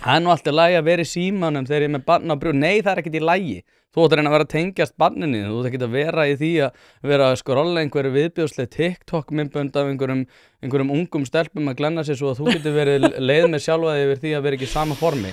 það nú allt í lagi að vera í símanum þegar ég með barn á brú. Nei, það ekkert í lagi. Þú þú átt að reyna að vera að tengjast barninu, þú átt ekki að vera í því að vera að skrolla einhverju viðbjóðsleg TikTok myndbönd af einhverjum ungum stelpum að glenna sig svo að þú getur verið leið með sjálfa þig yfir því að vera ekki í sama formi.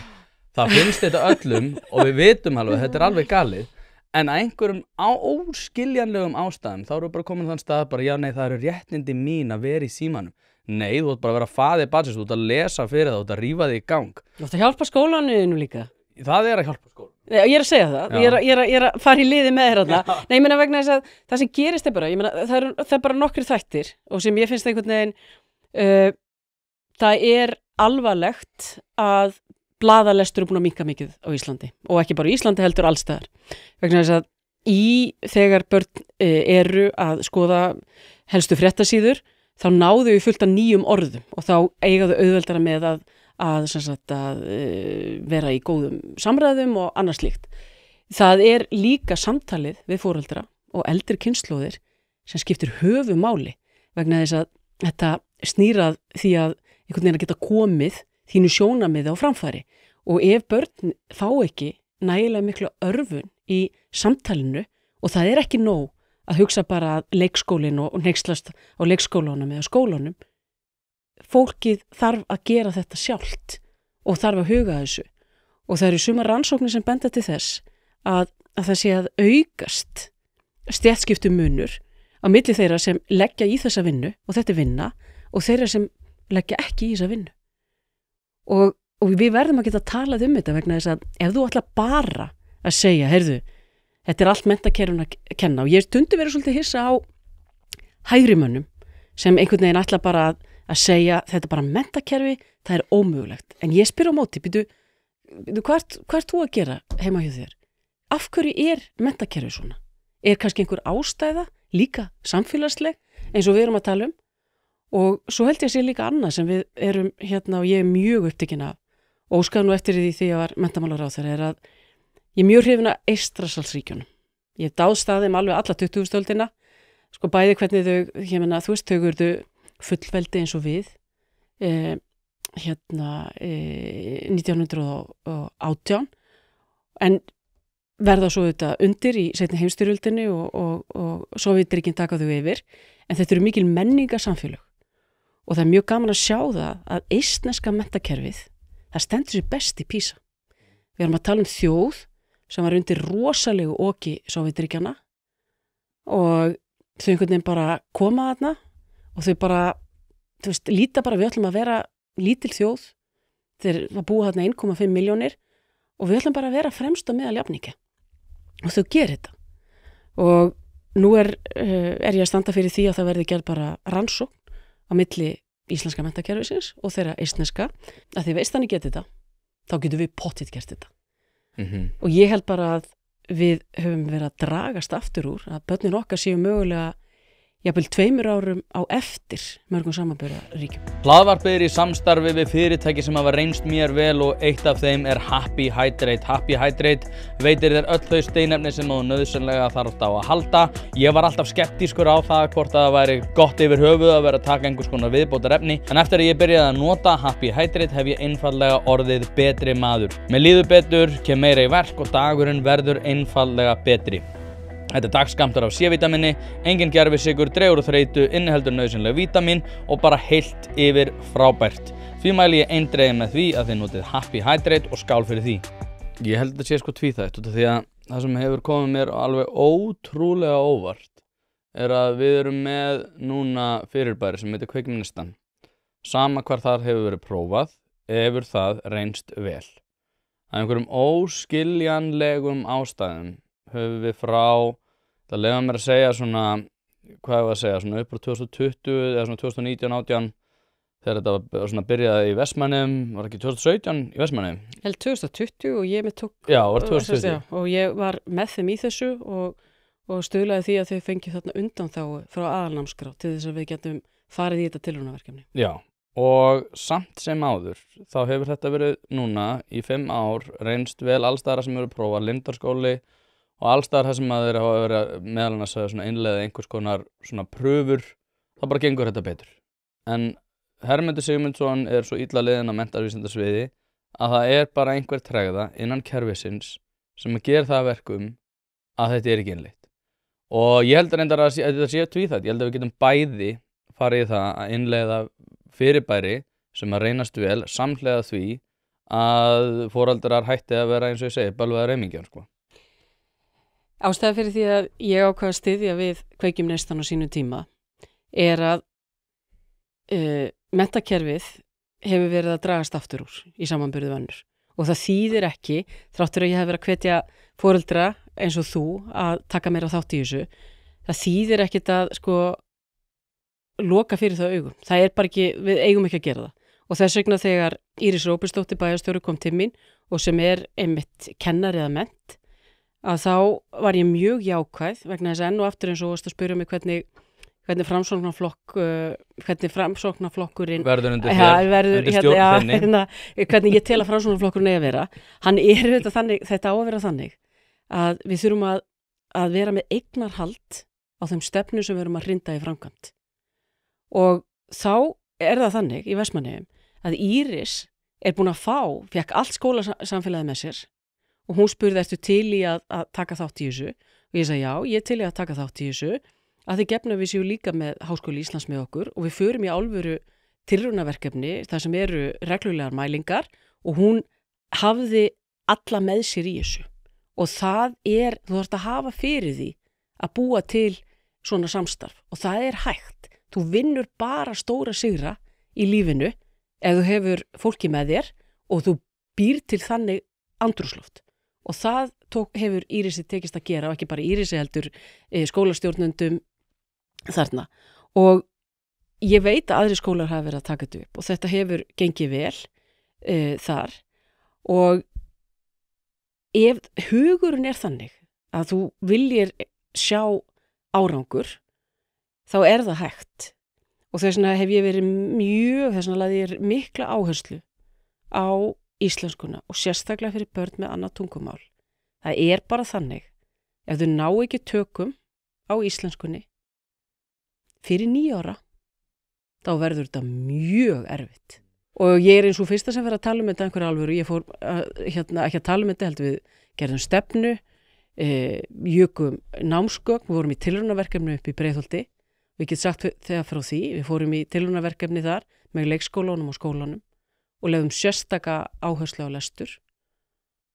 Það finnst þetta öllum og við vitum alveg, þetta alveg galið, en að einhverjum óskiljanlegum ástæðum, þá eru bara komin þann stað bara, já nei, það eru réttindi mín að vera í símanum. Nei, þú átt bara að vera faðir barnsins, þú átt að lesa fyrir það, þú átt að rífa þig í gang. Þú átt að hjálpa skólaninu líka. Það að hjálpa skólanum. Ég að segja það, ég er að fara í liði með þér þarna. Nei, ég meina vegna þess að það sem gerist bara, ég meina það er bara nokkrir þættir og sem ég finnst einhvern veginn, það er alvarlegt að blaðalestur er búin að minnka mikið á Íslandi og ekki bara á Íslandi heldur allstaðar. Vegna þess að þegar börn eru að skoða helstu fréttasíður, þá náðu við fullt af nýjum orðum og þá eiga þau auðveldara með að vera í góðum samræðum og annað slíkt. Það er líka samtalið við foreldra og eldri kynslóðir sem skiptir höfumáli vegna þess að þetta snýrað því að einhvern veginn að geta komið þínu sjónamiði á framfæri og ef börn fá ekki nægilega mikla örfun í samtalinu og það er ekki nóg að hugsa bara að leikskólinn og hneykslast á leikskólanum eða skólanum. Fólkið þarf að gera þetta sjálft og þarf að huga þessu. Og það eru sumar rannsóknir sem benda til þess að það sé að aukast stéttskiptu munur á milli þeirra sem leggja í þessa vinnu, og þetta er vinna, og þeirra sem leggja ekki í þessa vinnu. Og við verðum að geta talað þetta vegna þess að ef þú ætla bara að segja, heyrðu, þetta er allt menntakerfin að kenna og ég stundum verið svolítið hissa á hægrimönnum sem einhvern veginn ætla bara að segja þetta er bara menntakerfi, það er ómögulegt. En ég spyr á móti, hvað ert þú að gera heima hjá þér? Af hverju er menntakerfi svona? Er kannski einhver ástæða, líka samfélagsleg, eins og við erum að tala um? Og svo held ég að sé líka annað sem við erum og ég er mjög upptekin af og óskaði nú eftir því ég var menntamálaráðherra er að ég er mjög hrifin af Eystrasaltsríkjunum. Ég hef dáðst að þeim alveg alla 20. öldina, sko bæði hvernig þau, þau eru fullveldi eins og við, 1918, en verða svo þetta undir í seinni heimsstyrjöldinni og Sovétríkin taka þau yfir, en þetta eru mikil menningarsamfélög og það er mjög gaman að sjá það að eistneska menntakerfið, það stendur sér best í PISA. Við erum að tala um þjóð sem var undir rosalegu oki Sovétríkjanna og þau einhvern veginn bara koma þarna og þau bara, líta bara við ætlum að vera lítil þjóð, þeir að búa þarna 1,5 milljónir og við ætlum bara að vera fremst á meðal jafningja og þau gerir þetta. Og nú er ég að standa fyrir því að það verði gerð bara rannsókn á milli íslenska menntakerfisins og þeirra eistneska, að því veistan geti þetta, þá getum við pottitt gert þetta. Og ég held bara að við höfum verið að dragast aftur úr, að börnin okkar séu mögulega jafnvel 2 árum á eftir mörgum samanburðaríkjum. Hlaðvarpið í samstarfi við fyrirtæki sem hafa reynst mér vel og eitt af þeim er Happy Hydrate. Happy Hydrate veitir þér öll þau steinefni sem þú nauðsynlega þarft á að halda. Ég var alltaf skeptískur á það hvort það væri gott yfir höfuð að vera að taka einhvers konar viðbótarefni, en eftir að ég byrjaði að nota Happy Hydrate hef ég einfaldlega orðið betri maður. Mér líður betur, kem meira í verk og dagurinn verður einfaldlega betri. Þetta er dagskammtur af C-vítamini, engin gervisykur, dregur úr þreytu, inniheldur nauðsynleg vítamin og bara heilt yfir frábært. Því mæli ég eindregið með því að þið notið Happy Hydrate og skál fyrir því. Ég held að þetta sé sko tvíþætt út af því að það sem hefur komið mér alveg ótrúlega óvart er að við erum með núna fyrirbæri sem heitir Kvikmyndistan. Sama hvar þar hefur verið prófað, hefur það reynst vel. Af einhverjum óskiljanlegum ástæðum höfum við frá, það leiða mér að segja svona, hvað hefur að segja, svona upp á 2020 eða svona 2019-18 þegar þetta var svona byrjaði í Vestmannaeyjum, var ekki 2017 í Vestmannaeyjum? Held 2020 og ég tók... Já, var 2020. Og ég var með þeim í þessu og stuðlaði því að þau fengið þarna undanþágu frá aðalnámskrá til þess að við getum farið í þetta tilraunaverkefni. Já, og samt sem áður, þá hefur þetta verið núna í 5 ár reynst vel allstaðar sem eru prófað, Lindarskóli og allstaðar það sem að þeir hafa verið meðal annars að innleiða einhvers konar svona pröfur, þá bara gengur þetta betur. En Hermundur Sigmundsson er svo illa liðinn á menntavísindasviði að það er bara einhver tregða innan kerfisins sem að gera það að verkum að þetta ekki innleitt. Og ég held reyndar að þetta sé tvíþætt. Ég held að við getum bæði farið í það að innleiða fyrirbæri sem að reynast vel samhliða því að foreldrar hætti að vera, eins og ég segi, bölvaðir aumingjar, sko. Ástæða fyrir því að ég ákvað að styðja við Kveikjum neistann á sínum tíma að menntakerfið hefur verið að dragast aftur úr í samanburði við önnur. Og það þýðir ekki, þráttur að ég hef verið að hvetja foreldra eins og þú að taka meira þátt í þessu, það þýðir ekkit að sko loka fyrir það augum. Það bara ekki, við eigum ekki að gera það. Og þess vegna þegar Íris Róbertsdóttir bæjarstjóri kom til mín og sem einmitt kennari eða mennt, að þá var ég mjög jákvæð vegna þess að enn og aftur eins og varst að spyrja mig hvernig framsóknarflokkurinn verður undir þér, undir stjórn þinni. Hvernig ég tel að framsóknarflokkurinn eigi að vera. Hann þannig, þetta á að vera þannig að við þurfum að vera með eignarhald á þeim stefnu sem við erum að hrinda í framkvæmd. Og þá það þannig í Vestmannaeyjum að Íris búin að fékk allt skólasamfélagið með sér og hún spurði ertu til í að taka þátt í þessu og ég sagði já, ég til í að taka þátt í þessu að þið gefna við séu líka með Háskóli Íslands með okkur og við förum í alvöru tilraunaverkefni þar sem eru reglulegar mælingar og hún hafði alla með sér í þessu og það þú þarft að hafa fyrir því að búa til svona samstarf og það hægt. Þú vinnur bara stóra sigra í lífinu ef þú hefur fólki með þér og þú býr til þannig andrúmsloft og það hefur Írisi tekist að gera og ekki bara Írisi heldur skólastjórnendum þarna og ég veit að aðri skólar hafa verið að taka þetta upp og þetta hefur gengið vel þar og ef hugurinn þannig að þú viljir sjá árangur þá það hægt og þess vegna hef ég verið þess vegna lagði ég mikla áherslu á íslenskuna og sérstaklega fyrir börn með annað tungumál. Það bara þannig ef þau ná ekki tökum á íslenskunni fyrir 9 ára þá verður þetta mjög erfitt og ég eins og fyrsta sem verið að tala um þetta einhverja alvöru, ég fór ekki að tala um þetta heldur við gerðum stefnu jökum námsgögn, við vorum í tilraunaverkefni upp í Breiðholti. Við getum sagt þegar frá því, við fórum í tilraunaverkefni þar með leikskólanum og skólanum og lefðum sérstaka áherslu á lestur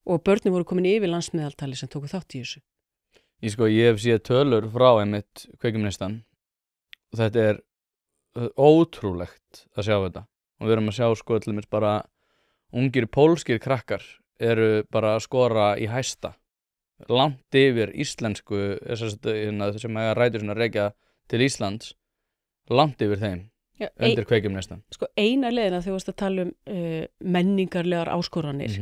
og börnin voru komin yfir landsmeðaltali sem tóku þátt í þessu. Ég hef séð tölur frá einmitt Kveikjum neistann og þetta ótrúlegt að sjá þetta og við erum að sjá til dæmis bara ungir pólskir krakkar eru bara að skora í hæsta langt yfir íslensku sem rætur sinna rekja til Íslands langt yfir þeim undir Kveikjum neistann. Eina leiðina þegar þú varst að tala um menningarlegar áskoranir,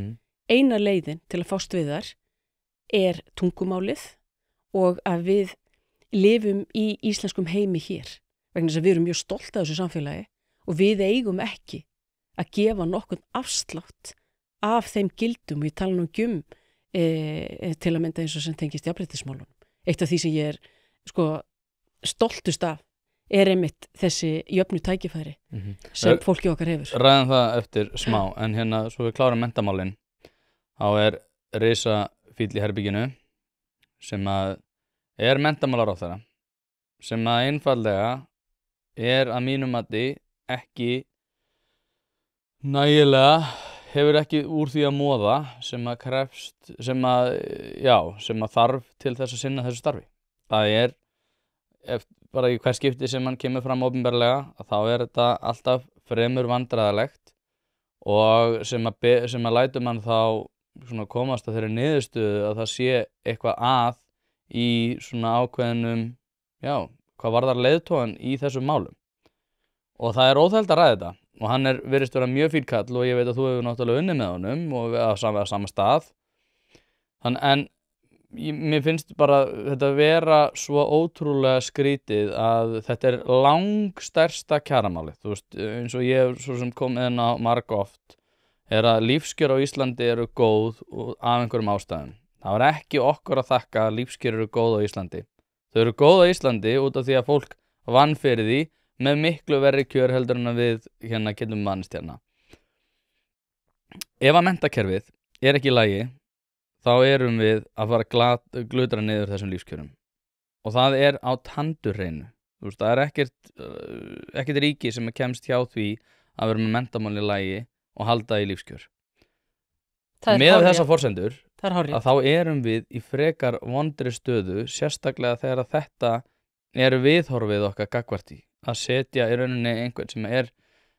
eina leiðin til að fást við þar tungumálið og að við lifum í íslenskum heimi hér vegna þess að við erum mjög stolt af þessu samfélagi og við eigum ekki að gefa nokkurn afslátt af þeim gildum og ég tala nú til að mynda eins og sem tengist jafnréttismálunum. Eitt af því sem ég stoltust af einmitt þessi jöfnu tækifæri sem fólki okkar hefur. Ræðum það eftir smá en svo við klárum menntamálin þá risa fíll í herbygginu sem að menntamálaráðherra sem að einfaldlega að mínum mati ekki nægilega hefur ekki úr því að móða sem að krefst sem að þarf til þess að sinna þessu starfi. Það bara í hver skipti sem hann kemur fram opinberlega að þá þetta alltaf fremur vandræðalegt og sem að lætur mann þá komast að þeirri niðurstöðu að það sé eitthvað í svona ákveðnum hvað varðar leiðtogann í þessum málum og það óþægilegt að ræða þetta og hann virðist vera mjög fínn kall og ég veit að þú hefur náttúrulega unnið með honum og á sama stað en mér finnst bara þetta vera svo ótrúlega skrítið að þetta langstærsta kjaramálið, þú veist, eins og ég svo sem kom inn á margoft að lífskjör á Íslandi eru góð af einhverjum ástæðum. Það ekki okkur að þakka að lífskjör eru góð á Íslandi. Þau eru góð á Íslandi út af því að fólk vann fyrir því með miklu verri kjör heldur en að við getum vannst hérna. Ef að menntakerfið ekki í lagi þá erum við að fara að glutra niður þessum lífskjörum og það á tandurhreinu. Þú veist, það ekkert ríki sem kemst hjá því að vera með menntamál í lagi og halda í lífskjör. Með þessar forsendur að þá erum við í frekar vondri stöðu, sérstaklega þegar að þetta viðhorfið okkar gagnvart í að setja í rauninni einhvern sem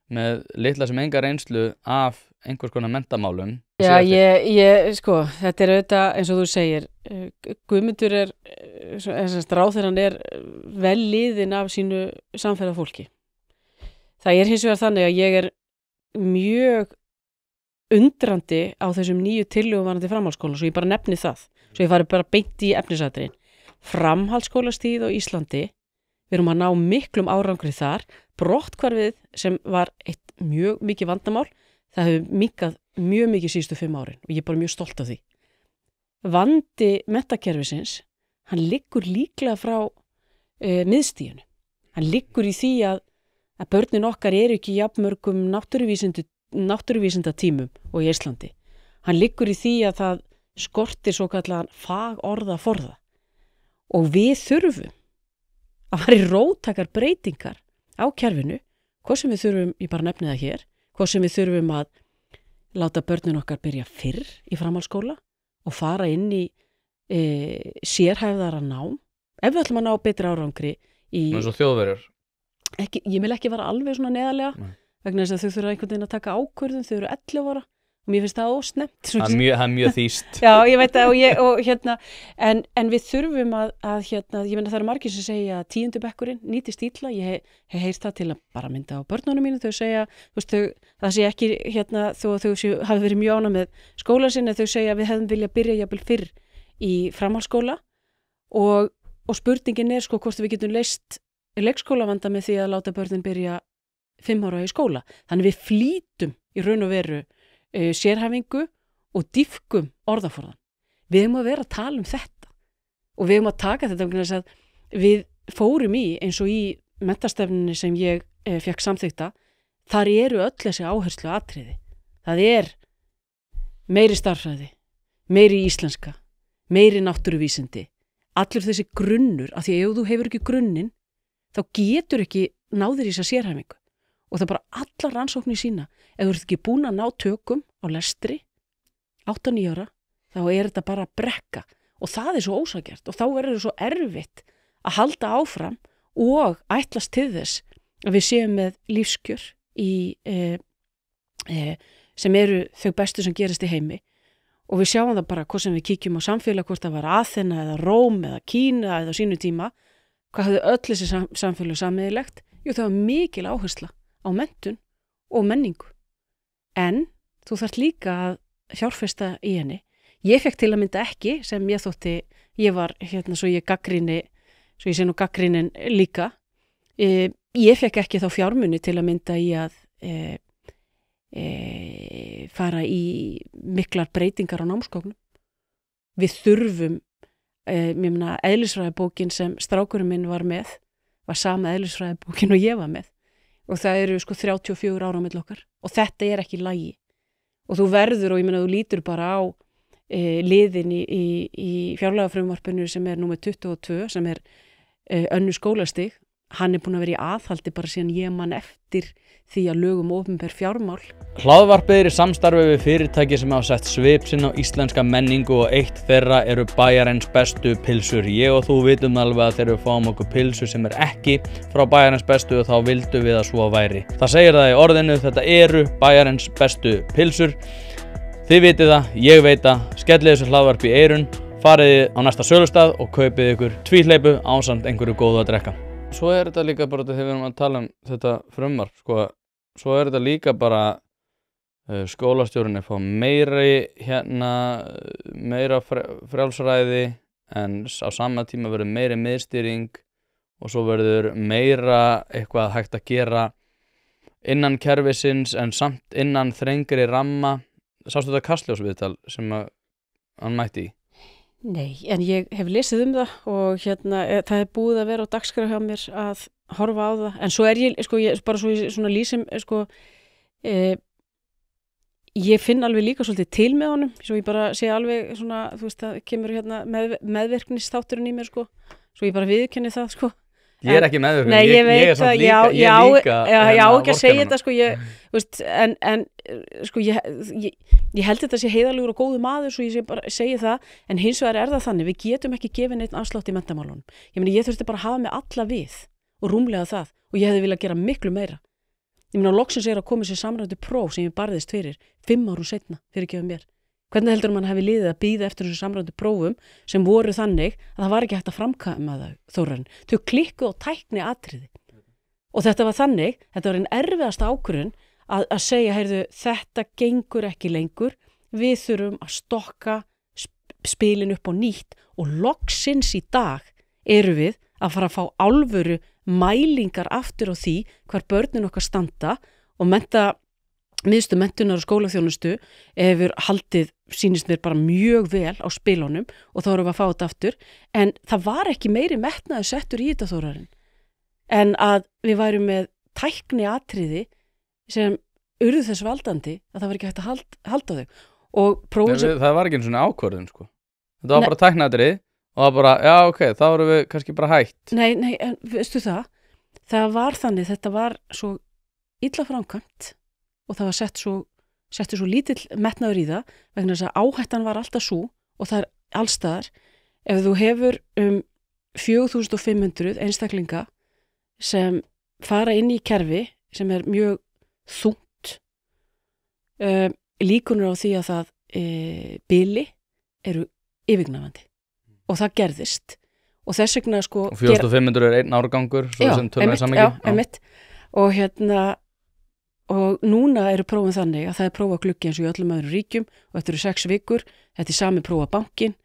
með litla sem enga reynslu af einhvers konar menntamálum. Já, sko, þetta auðvitað eins og þú segir, Guðmundur ráðherrann vel liðinn af sínu samferðafólki. Það hins vegar þannig að ég mjög undrandi á þessum nýju tillögum varðandi framhaldsskóla, svo ég bara nefni það, svo ég fari bara beint í efnisatriðin. Framhaldsskólastigið á Íslandi, við erum að ná miklum árangri þar, brotthvarfið sem var eitt mjög mikið vandamál, það hefur minnkað mjög mikið síðustu 5 árin og ég bara mjög stolt af því. Vandi menntakerfisins, hann liggur líklega frá miðstiginu. Hann liggur í því að börnin okkar ekki jafnmörgum náttúruvísindatímum og í Íslandi. Hann liggur í því að það skortir svo kallan fagorðaforða og við þurfum að fara í róttakar breytingar á kerfinu, hvað sem við þurfum, ég bara nefni það hér, hvað sem við þurfum að láta börnin okkar byrja fyrr í framhaldsskóla og fara inn í sérhæfðara nám, ef við ætlum að ná betri árangri í... Eins og Þjóðverjar. Ég vil ekki vera alveg svona neðarlega, vegna þess að þau þurfa einhvern veginn að taka ákvörðun, þau eru 11 ára og mér finnst það ósnefnt. Það er mjög þýst. Já, ég veit það en við þurfum að ég meina það eru margir sem segja að 10. bekkurinn nýtist illa, ég hef heyrt það til að bara mynda á börnunum mínu, þau segja, það sé ekki þó að þau hafi verið mjög ánægð með skóla sinni, þau segja að við hefðum viljað byrja jafnvel fyrr í framhaldsskóla og spurningin sko hvort við getum leyst leikskólavanda með því að láta börnin byrja 5 ára í skóla. Þannig við flýtum í raun og veru sérhæfingu og dýpkum orðaforðan. Við höfum að vera að tala um þetta og við höfum að taka þetta vegna þess að við fórum í eins og í menntastefnunni sem ég fékk samþykkta, þar eru öll þessi áherslu atriði. Það meiri stærðfræði, meiri íslenska, meiri náttúruvísindi, allur þessi grunnur, af því að ef þú hefur ekki grunninn, þá getur ekki náðir í þessa sérhæfingu. Og það bara allar rannsóknir sína, ef þú ert ekki búin að ná tökum á lestri 8-9 ára, þá þetta bara brekka og það svo ósagert og þá verður svo erfitt að halda áfram og ætlast til þess að við séum með lífskjör sem eru þau bestu sem gerist í heimi og við sjáum það bara hvað sem við kíkjum á samfélag, hvort það var Aþena eða Róm eða Kína eða á sínu tíma, hvað hafði öll þessi samfélag sameiginlegt? Jú, það var mikil áhersla á menntun og menningu. En þú þarft líka að fjárfesta í henni. Ég fekk til að mynda ekki, sem ég þótti, ég var svo ég sé nú gagnrýnin líka, ég fekk ekki þá fjármuni til að mynda í að fara í miklar breytingar á námsgögnum. Við þurfum, eðlisfræðibókin sem strákurinn minn var með, var sama eðlisfræðibókin og ég var með. Og það eru 34 ára á milli okkar og þetta ekki í lagi. Og þú verður og þú lítur bara á liðin í fjárlagafrumvarpinu sem númer 22, sem önnur skólastig. Hann búinn að vera í aðhaldi bara síðan ég man eftir því að lögum opinber fjármál. Hlaðvarpið í samstarfi við fyrirtæki sem hafa sett svip sinn á íslenska menningu og eitt þeirra eru Bæjarins bestu pylsur. Ég og þú vitum alveg að þegar við fáum okkur pylsu sem ekki frá Bæjarins bestu og þá vildum við að svo væri. Það segir það í orðinu, þetta eru Bæjarins bestu pylsur. Þið vitið það, ég veit það, skellið þessu hlaðvarpi í eyrun, farið á næsta sölustað og kaupið ykkur tvíhleypu ásamt einhverju góðu að drekka. Svo þetta líka bara þegar við erum að tala um þetta frumvarp, svo þetta líka bara skólastjórinn fá meira frjálsræði en á sama tíma verður meiri miðstýring og svo verður meira eitthvað hægt að gera innan kerfisins en samt innan þrengri ramma. Sástu þetta Kastljósviðtal sem hann mætti í? Nei, en ég hef lesið það og það búið að vera á dagskrá hjá mér að horfa á það, en svo ég bara svo svona lýsim, ég finn alveg líka svolítið til með honum, svo ég bara sé alveg svona, þú veist, það kemur hérna meðverknisþátturinn í mér, sko, svo ég bara viðurkenni það, sko. Ég er ekki meðvirkni, Nei, ég veit er samt það, líka, já, ég er líka já, ekki að segja vorkenna þetta, sko, veist, sko, ég held þetta sé heiðarlegur og góður maður, svo ég segi það, en hins vegar það þannig, við getum ekki gefið neitt afslátt í menntamálunum. Ég meina, ég þurfti bara að hafa mig alla við og rúmlega það, og ég hefði viljað gera miklu meira. Ég meina, loksins að koma sér samræmdu próf sem ég barðist fyrir 5 árum seinna, fyrirgefðu mér. Hvernig heldur mann hafi liðið að bíða eftir þessu samræmdu prófum sem voru þannig að það var ekki hægt að framkvæma það, Þórarinn. Þau klikkuðu á tækni atriði. Og þetta var þannig, þetta var einn erfiðasta ákvörðun að segja, heyrðu, þetta gengur ekki lengur, við þurfum að stokka spilin upp á nýtt og loksins í dag eru við að fara að fá alvöru mælingar aftur á því hvar börnin okkar standa og miðstöð menntunar og skólaþjónustu hefur haldið, sýnist mér bara mjög vel á spilunum og þá erum við að fá þetta aftur, en það var ekki meiri metnaður settur í þetta, Þórarinn, en að við værum með tækni atriði sem urðu þess valdandi að það var ekki hægt að halda þau og prófum sem... Það var ekki einu svona ákvörðun, sko. Þetta var bara tækni atriði og það bara, já, ok, þá erum við kannski bara hætt. Nei, en veistu það var þannig, þetta var svo illa framkvæmt og það var settur svo lítill metnaður í það vegna þess að áhættan var alltaf svo og það allstaðar ef þú hefur 4500 einstaklinga sem fara inn í kerfi sem er mjög þungt líkunur á því að það bili eru yfirgnæfandi og það gerðist og þess vegna sko 4500 er einn árgangur svo sem tölum við samhengi. Já, einmitt og núna eru prófin þannig að það er prófagluggi eins og í öllum öðrum ríkjum og þetta eru 6 vikur, þetta er sami prófabankin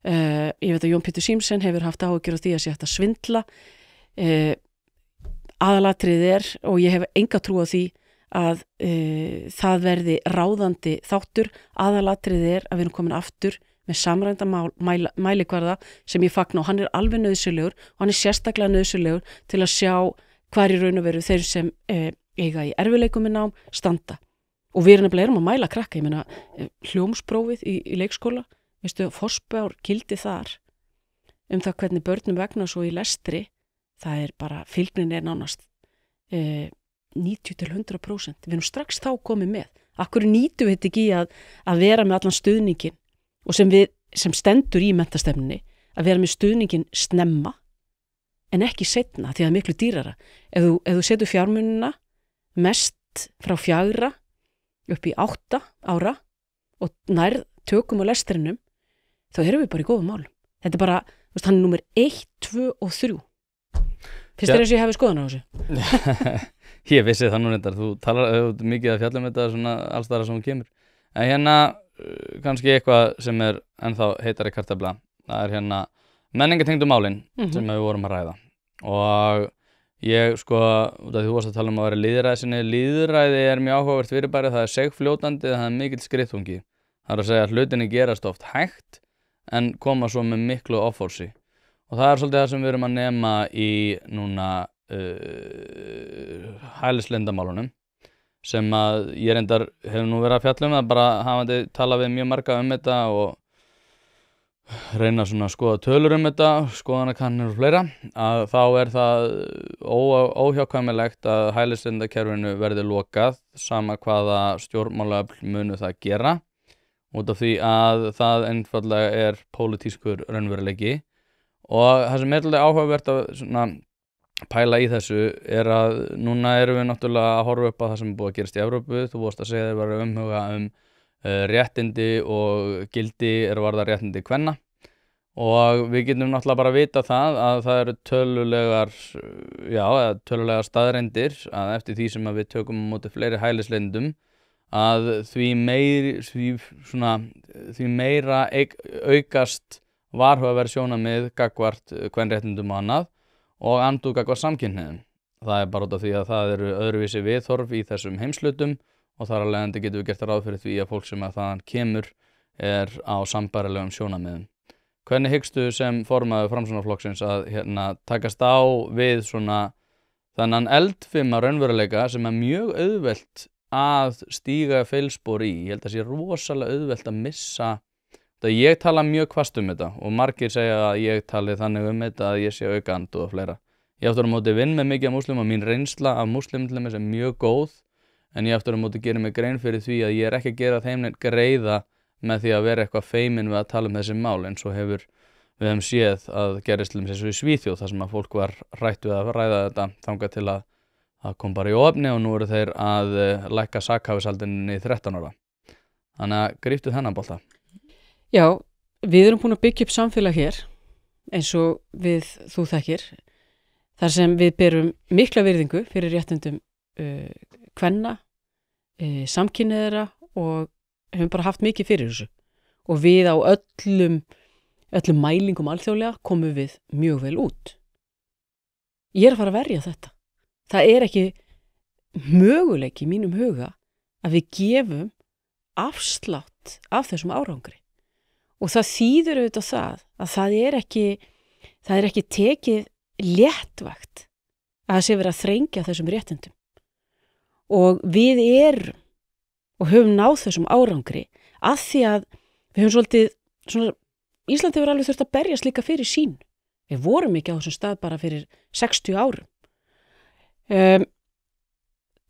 ég veit að Jón Pétur Símsen hefur haft áhyggjur á því að sé hægt að svindla aðalatriðið og ég hef enga trú á því að það verði ráðandi þáttur, aðalatriðið að við erum komin aftur með samræmda mælikvarða sem ég fagna og hann er alveg nauðsynlegur og hann er sérstaklega nauðsynlegur til að sjá hvar í raun og veru þeir sem eiga í erfiðleikum með nám standa og við erum að mæla krakka, ég meina hljómsprófið í leikskóla, veistu, forspár gildi þar það hvernig börnum vegna svo í lestri, það er bara, fylgnin er nánast 90-100%, við erum strax þá komið með, akkur nýtum við þetta ekki að vera með allan stuðningin og sem stendur í menntastefnunni, að vera með stuðningin snemma en ekki seinna, því að það er miklu dýrara ef þú setur fjármunina mest frá 4 upp í 8 ára og nær tökum á lestrinum þá erum við bara í góðum málum. Þetta er bara, veist, hann er númer 1, 2 og 3. Finnst þér eins og ég hefði skoðun á þessu? Ég vissi það nú reyndar, þú talar mikið að fjalla þetta svona alls þar sem hún kemur. En hérna kannski eitthvað sem er ennþá heitari kartafla, það er hérna menningatengdu málin sem við vorum að ræða og ég sko, út af því þú varst að tala að vera lýðræðisinn, lýðræði er mjög áhugavert fyrirbæri, það er segfljótandi, það er mikill skriðþungi. Það er að segja að hlutinni gerast oft hægt en koma svo með miklu offorsi. Og það er svolítið það sem við erum að nema í núna hælisleindamálunum sem að ég reyndar hef nú verið að fjalla það bara hafandi talað við mjög marga þetta og reyna svona að skoða tölur þetta, skoðanakannir og fleira, að þá er það óhjákvæmilegt að hælisleitendakerfinu verði lokað sama hvaða stjórnmálaöfl munu það gera út af því að það einfaldlega er pólitískur raunveruleiki og það sem er alveg áhugavert að svona pæla í þessu er að núna erum við náttúrulega að horfa upp á það sem er búið að gerast í Evrópu, þú vorst að segja þeir var umhuga réttindi og gildi varðar réttindi kvenna og við getum náttúrulega bara vita það að það eru tölulegar staðreyndir að eftir því sem að við tökum á móti fleiri hælisleitendum að því meira aukast varhugaverð sjónarmið gagnvart kvenréttindum og annað og andúð gagnvart samkynhneigðum. Það er bara út af því að það eru öðruvísi viðhorf í þessum heimshlutum og þar af leiðandi getum við gert ráð fyrir því að fólk sem að þaðan kemur er á sambærilegum sjónarmiðum. Hvernig hyggstu sem formaður Framsóknarflokksins að takast á við svona þennan eldfima raunveruleika sem er mjög auðvelt að stíga feilspor í. Ég held að sé rosalega auðvelt að missa. Ég tala mjög hvasst þetta og margir segja að ég tali þannig þetta að ég sé aukand og fleira. Ég aftur á móti vinn með mikið af múslimum og mín reynsla af múslimum til dæmis mjög góð, en ég aftur á móti gerir mig grein fyrir því að ég ekki að gera þeim neitt greiða með því að vera eitthvað feimin við að tala þessi mál, eins og við hefum séð að gerist til dæmis eins og í Svíþjóð þar sem að fólk var hrætt við að ræða þetta þangað til að það kom bara í ofni og nú eru þeir að lækka sakhæfisaldurinn í 13 ára. Þannig að gríptu þennan bolta. Já, við erum búin að byggja upp samfélag hér eins og þú þekkir, þar sem við berum mikla virðingu fyrir réttindum kvenna, samkynhneigðra og höfum bara haft mikið fyrir þessu. Og við á öllum mælingum alþjóðlega komum við mjög vel út. Ég að fara að verja þetta. Það ekki möguleiki í mínum huga að við gefum afslátt af þessum árangri. Og það þýðir auðvitað að það ekki tekið léttvægt að það sé verið að þrengja þessum réttindum. Og við erum og höfum náð þessum árangri að því að við höfum svolítið Íslandi hefur alveg þurft að berjast líka fyrir sín. Við vorum ekki á þessum stað bara fyrir 60 árum.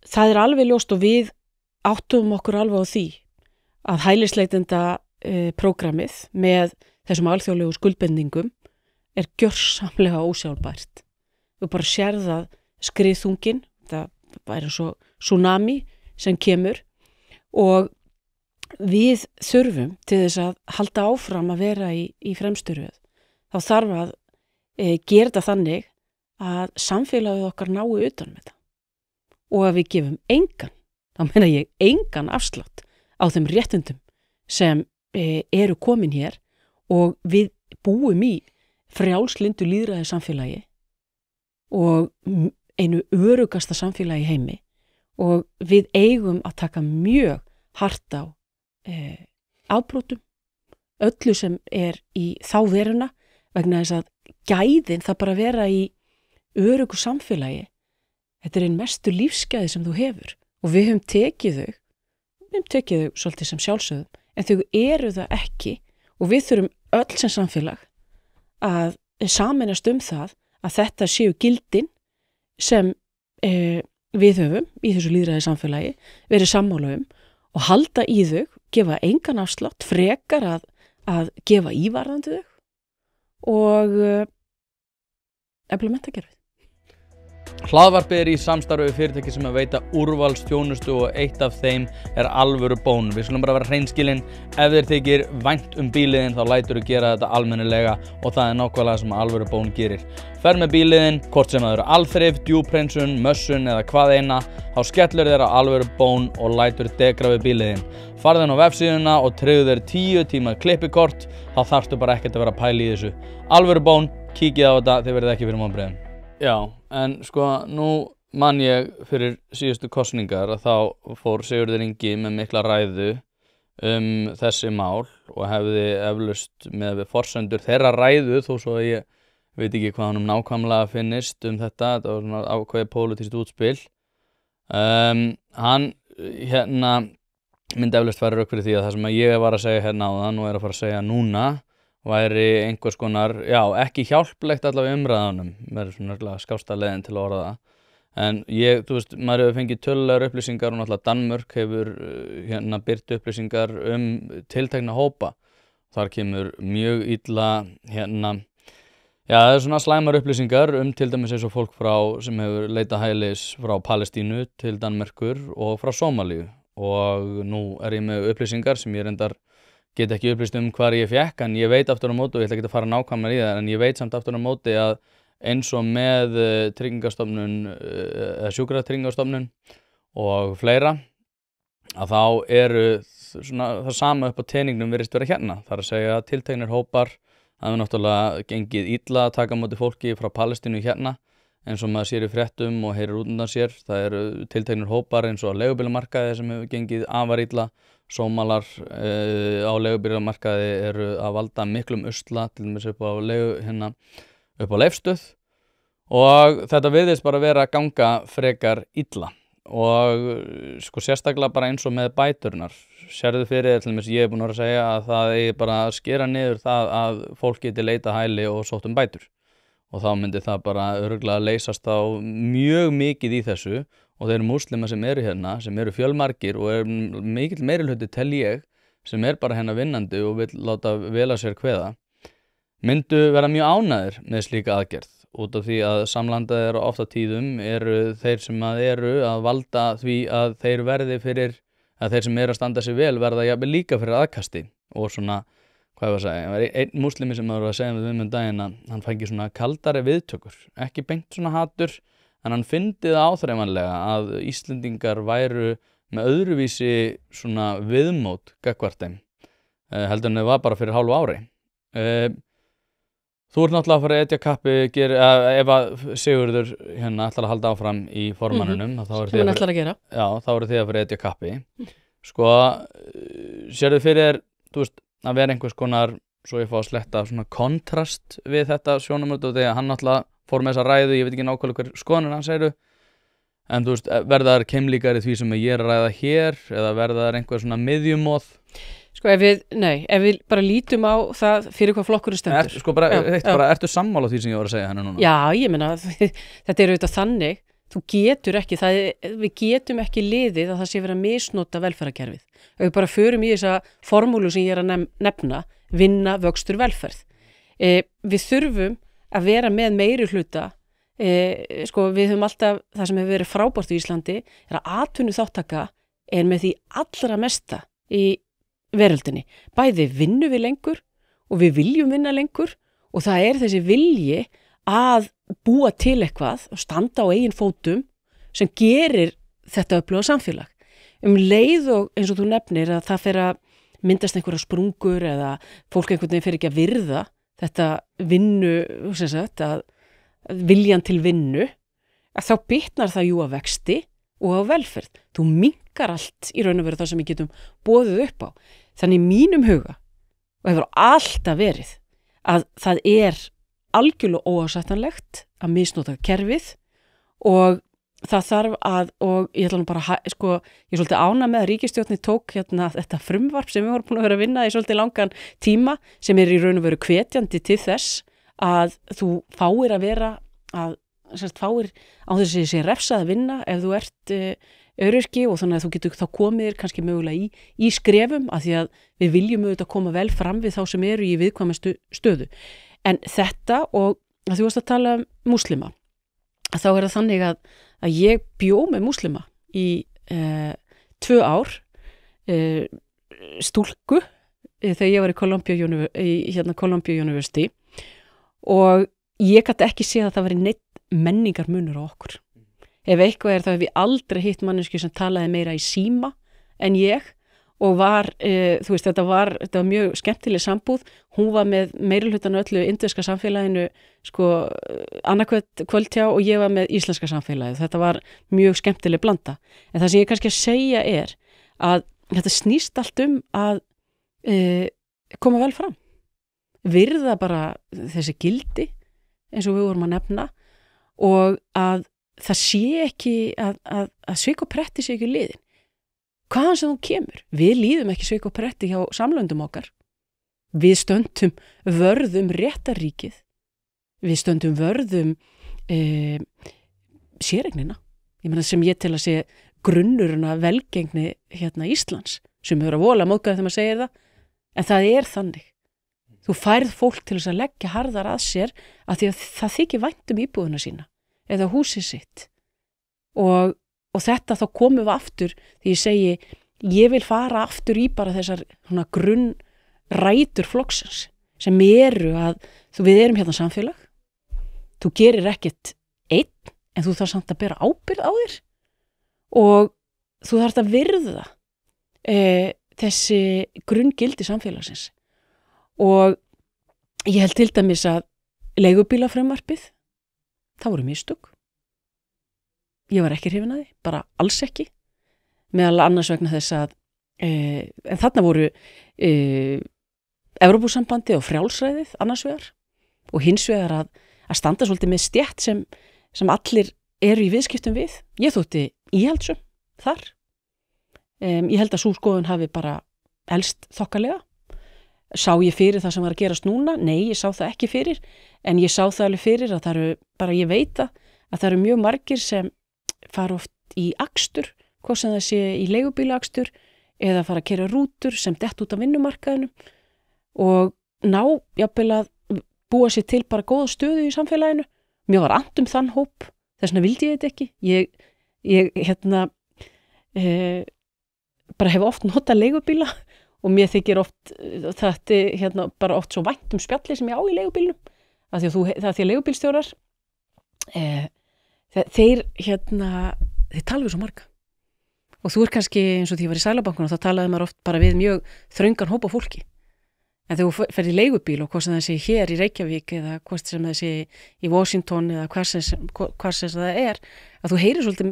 Það alveg ljóst og við áttum okkur alveg á því að hælisleitenda prógramið með þessum alþjóðlegu skuldbindingum gjörsamlega ósjálfbært. Við bara sérðað skriðþungin, það væri svo tsunami sem kemur og við þurfum til þess að halda áfram að vera í fremstu röð. Þá þarf að gera þetta þannig að samfélagið okkar nái utan með þetta og að við gefum engan afslátt á þeim réttindum sem eru komin hér og við búum í frjálslyndu lýðræði samfélagi og einu örugasta samfélagi í heimi og við eigum að taka mjög hart á afbrotum, öllu sem í þá veruna vegna þess að gæðin það bara vera í örugu samfélagi. Þetta einn mestu lífsgæði sem þú hefur og við höfum tekið þau svolítið sem sjálfsögðum en þau eru það ekki og við þurfum öll sem samfélag að sameinast það að þetta séu gildin sem við höfum í þessu lýðræði samfélagi verið sammála og halda í þau, gefa engan afslátt, frekar að gefa ívarðandi þau og efla menntakerfið. Hlaðvarpið í samstarfi við fyrirtæki sem veita úrvalsþjónustu og eitt af þeim alvöru bón. Við skulum bara vera hreinskilin, ef þér þykir vænt bíliðin þá lætur þú gera þetta almennilega og það nákvæmlega sem alvöru bón gerir. Ferð með bíliðin, hvort sem það eru alþrif, djúphreinsun, mössun eða hvað eina, þá skellur þér á alvöru bón og lætur degra við bíliðin. Farðu inn á vefsíðuna og tryggðu þér 10 tíma klippikort, þá þarftu bara ekkert að vera að pæla í þessu. Alvöru bón, kíkið á þetta, þið verðið ekki fyrir vonbrigðum. Já, en sko nú man ég fyrir síðustu kosningar að þá fór Sigurður Ingi með mikla ræðu þessi mál og hefði eflaust með forsendur þeirra ræðu þó svo að ég veit ekki hvað honum nákvæmlega finnist þetta var svona ákveðið pólitískt útspil. Hann myndi eflaust færa rök fyrir því að það sem ég var að segja hérna áðan og að fara að segja núna væri einhvers konar, ekki hjálplegt allavega umræðanum, verður svona skásta leiðin til að orða það. En þú veist, maður hefur fengið tölulegar upplýsingar og náttúrulega Danmörk hefur birt upplýsingar tiltekna hópa. Þar kemur mjög illa það svona slæmar upplýsingar til dæmis eins og fólk sem hefur leitað hælis frá Palestínu til Danmerkur og frá Sómalíu. Og nú ég með upplýsingar sem ég reyndar get ekki upplýst hvar ég fékk, en ég veit aftur á móti og ég ætla ekki að fara nákvæmlega í það, en ég veit samt aftur á móti að eins og með Tryggingastofnun eða Sjúkratryggingastofnun og fleira að þá eru svona það sama upp á teningnum virðist vera hérna. Það að segja að tilteknir hópar hafa náttúrulega gengið illa að taka á móti fólki frá Palestínu hérna eins og maður sér í fréttum og heyrir út undan sér. Það eru tilteknir hópar eins og á leigubílamarkaði sem hefur gengið afar illa. Sómalar á leigubílamarkaði eru að valda miklum usla til dæmis upp á Leifsstöð og þetta virðist bara vera að ganga frekar illa og sko sérstaklega bara eins og með bæturnar. Sérðu fyrir, til dæmis ég búinn að segja að það eigi bara að skera niður það að fólk geti leita hæli og sótt bætur. Og þá myndi það bara örugglega leysast á mjög mikið í þessu og þeir múslima sem eru hérna, sem eru fjölmargir og mikill meirihluti tel ég, sem bara hérna vinnandi og vill láta vel að sér kveða, myndu vera mjög ánægðir með slíka aðgerð út af því að samlandaðir og ofta tíðum eru þeir sem eru að valda því að þeir verði fyrir, að þeir sem eru að standa sig vel verða jafnvel líka fyrir aðkasti og svona, hvað ég var að segja, það var einn múslimi sem var að segja við daginn að hann fengi svona kaldari viðtökur, ekki beint svona hatur, en hann fyndi það áþreifanlega að Íslendingar væru með öðruvísi svona viðmót gagnvart þeim, heldur en það var bara fyrir hálfu ári. Þú ert náttúrulega að fara að etja kappi, ef að Sigurður hérna ætlar að halda áfram í formannunum, þá eru þið að fara að etja kappi. Sko, sérðu fyrir, þú veist, að vera einhvers konar, svo ég fá að sletta svona kontrast við þetta sjónarmið og þegar hann náttúrulega fór með þessa ræðu, ég veit ekki nákvæmlega hver skoðanir hann segir, en þú veist, verða þær keimlíkar í því sem ég er að ræða hér eða verða þær einhver svona miðjumóð? Sko ef við bara lítum á það fyrir hvað flokkur stendur. Sko ertu sammála því sem ég var að segja henni núna? Já, ég meina, þetta er auðvitað þannig, þú getur ekki, við getum ekki liðið að það sé verið að misnota velferðarkerfið. Ef við bara förum í þessa formúlu sem ég er að nefna, vinna, vöxtur, velferð. Við þurfum að vera með meiri hluta, sko við höfum alltaf, það sem hefur verið frábært í Íslandi, er að atvinnuþátttaka er með því allra mesta í veröldinni. Bæði vinnum við lengur og við viljum vinna lengur og það er þessi vilji að búa til eitthvað og standa á eigin fótum sem gerir þetta öfluga samfélag. Leið og eins og þú nefnir að það fer að myndast einhverja sprungur eða fólk einhvern veginn fer ekki að virða þetta vinnu, sem sagt, að viljan til vinnu, að þá bitnar það jú að vexti og á velferð. Þú minnkar allt í raun og veru það sem við getum boðið upp á. Þannig í mínum huga, og hefur alltaf verið, að það er algjörlega óásættanlegt að misnota kerfið og það þarf að, og ég ætla nú bara, sko, ég er svolítið ánægð með að ríkisstjórnin tók hérna þetta frumvarp sem við vorum búin að vera að vinna í svolítið langan tíma sem er í raun og veru hvetjandi til þess að þú fáir að vera að, fáir á þess að sé refsað að vinna ef þú ert öryrki og þannig að þú getur þá komið þér kannski mögulega í skrefum af því að við viljum auðvitað koma vel fram við þá sem eru í viðkvæmustu stöðu. En þetta og að þú varst að tala um múslima, þá er það þannig að ég bjó með múslima í 2 ár, stúlku þegar ég var í Columbia University og ég gæti ekki séð að það væri neitt menningarmunur á okkur. Ef eitthvað er þá hef ég aldrei hitt mannesku sem talaði meira í síma en ég og var, þú veist, þetta var mjög skemmtileg sambúð. Hún var með meirihlutann öllu indverska samfélaginu, sko, annarkvöld kvöldtjá og ég var með íslenska samfélagið. Þetta var mjög skemmtileg blanda. En það sem ég kannski að segja er að þetta snýst allt að koma vel fram. Virða bara þessi gildi, eins og við vorum að nefna, og að það sé ekki að svik og pretti sé ekki liðin. Hvaðan sem þú kemur? Við líðum ekki svik og pretti hjá samlöndum okkar. Við stöndum vörðum réttarríkið. Við stöndum vörðum séreignina. Ég meina sem ég til að sé grunnurinn að velgengni hérna Íslands, sem hefur að vola móðgæði þegar maður segir það, en það er þannig. Þú færð fólk til þess að leggja harðar að sér af því að það þykir vænt íbúðuna sína eða húsið sitt og þetta þá komum við aftur því ég segi, ég vil fara aftur í bara þessar grunnrætur flokksins sem eru að við erum hérna samfélag, þú gerir ekkert einn en þú þarf samt að bera ábyrgð á þér og þú þarft að virða þessi grunngildi samfélagsins og ég held til dæmis að leigubílafrumvarpið það voru mistök. Ég var ekki hrifin að því, bara alls ekki. Meðal annars vegna þess að en þarna voru Evrópusambandi og frjálsræðið annars vegar og hins vegar að standa svolítið með stétt sem allir eru í viðskiptum við. Ég þótti íhaldsum þar. Ég held að sú skoðun hafi bara elst þokkalega. Sá ég fyrir það sem var að gerast núna? Nei, ég sá það ekki fyrir, en ég sá það alveg fyrir að það eru, bara ég veit að það eru mjög margir sem fara oft í akstur, hvað sem það sé í leigubílaakstur eða fara að keyra rútur sem dett út af vinnumarkaðinum og ná jafnvel að búa sér til bara góða stöðu í samfélaginu. Mér var annt þann hóp, þess vegna vildi ég þetta ekki. Ég bara hef oft notað leigubíla og mér þykir oft þetta bara oft svo vænt spjalli sem ég á í leigubílnum af því að því að leigubílstjórar þeir tala við svo marga og þú kannski eins og því ég var í Sælabankunum þá talaði maður oft bara við mjög þröngan hóp af fólki en þegar þú ferð í leigubíl og hvað sem það sé hér í Reykjavík eða hvað sem það sé í Washington eða hvað sem það að þú heyrir svolítið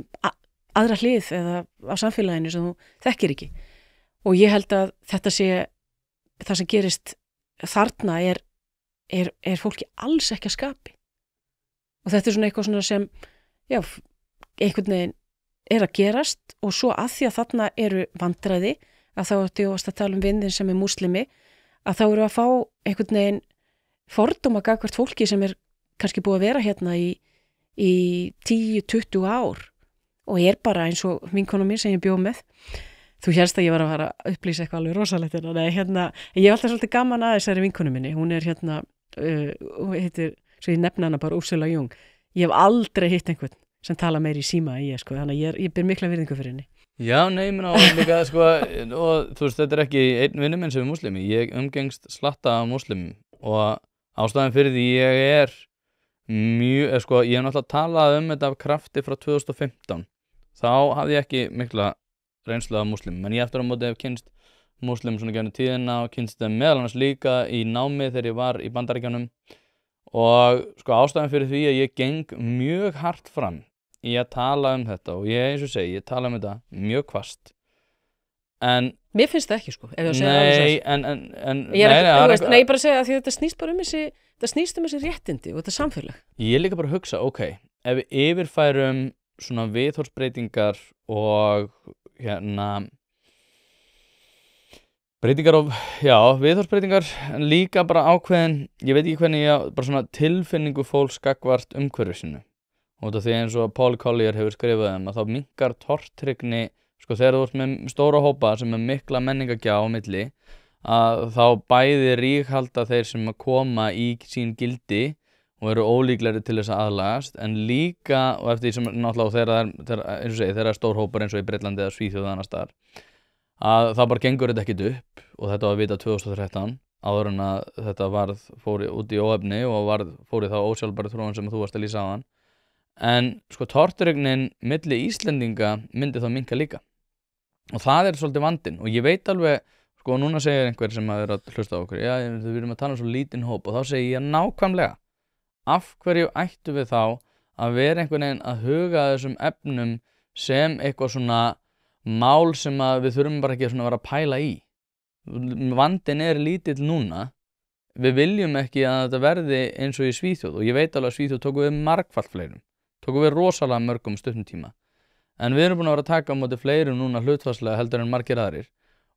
aðra hlið eða á samfélaginu sem þú þekkir ekki og ég held að þetta sé það sem gerist þarna er fólki alls ekki að skapi og þetta svona eitthvað svona sem einhvern veginn að gerast og svo að því að þarna eru vandræði að þá ætti ég að tala vindin sem múslimi að þá eru að fá einhvern veginn fordóma gagnvart fólki sem kannski búið að vera hérna í 10-20 ár og bara eins og vinkona mín sem ég bjó með þú hérst að ég var að fara að upplýsa eitthvað alveg rosalegt ég hef alltaf svolítið gaman að þessari vinkonu minni hún hún heitir, svo ég nefna hana bara Úrsula Jung ég hef aldrei hitt einhvern sem tala meir í síma þannig að ég ber mikla virðingu fyrir henni Já, nei, ég meina líka og þú veist, þetta ekki einn vinur minn sem múslimi, ég umgengst slatta af múslimum og ástæðan fyrir því ég mjög, ég hef náttúrulega talað þetta af krafti frá 2015 þá hafði ég ekki mikla reynslu af múslimum, en ég eftir á móti hef kynst múslimum svona gefnum tíðina og kynst þeim meðal annars líka í námi þegar ég var í Bandaríkjunum og ástæðan fyrir því að ég geng mjög hart fram í að tala þetta og ég eins og segi, ég tala þetta mjög hvasst en mér finnst það ekki nei, ég bara að segja að því þetta snýst bara þetta snýst þessi réttindi og þetta samfélag ég líka bara að hugsa, ef við yfirfærum svona viðhorfsbreytingar og breytingar viðhorfsbreytingar en líka bara ákveðin ég veit ekki hvernig bara svona tilfinningu fólks gagnvart umhverfi sínu og því eins og Paul Collier hefur skrifað að þá minnkar tortryggni þegar þú ert með stóra hópa sem mikla menningagjá á milli að þá bæði ríghalda þeir sem koma í sín gildi og eru ólíklegri til þess að aðlagast en líka og eftir því sem náttúrulega þegar stór hópar eins og í Breitlandi eða Svíþjóð annars staðar að það bara gengur þetta ekkit upp og þetta var vitað 2013 áður en að þetta fór út í óefni og fór í þá ósjálfbæru þróun sem þú varst að lýsa áðan en tortryggnin milli Íslendinga myndi þá minnka líka og það svolítið vandinn og ég veit alveg núna segir einhver sem að hlusta á okkur við erum að tala svo lítinn hóp og þá segi ég nákvæmlega af hverju ættu við þá að vera einhvern veginn að huga þessum efnum sem eitthvað svona mál sem að við þurfum bara ekki að vera að pæla í vandinn lítill núna við viljum ekki að þetta verði eins og í Svíþjóð og ég veit alveg að Svíþjóð tóku við margfalt fleirum tóku við rosalega mörgum stuttum tíma en við erum búin að vera að taka á móti fleirum núna hlutfallslega heldur en margir aðrir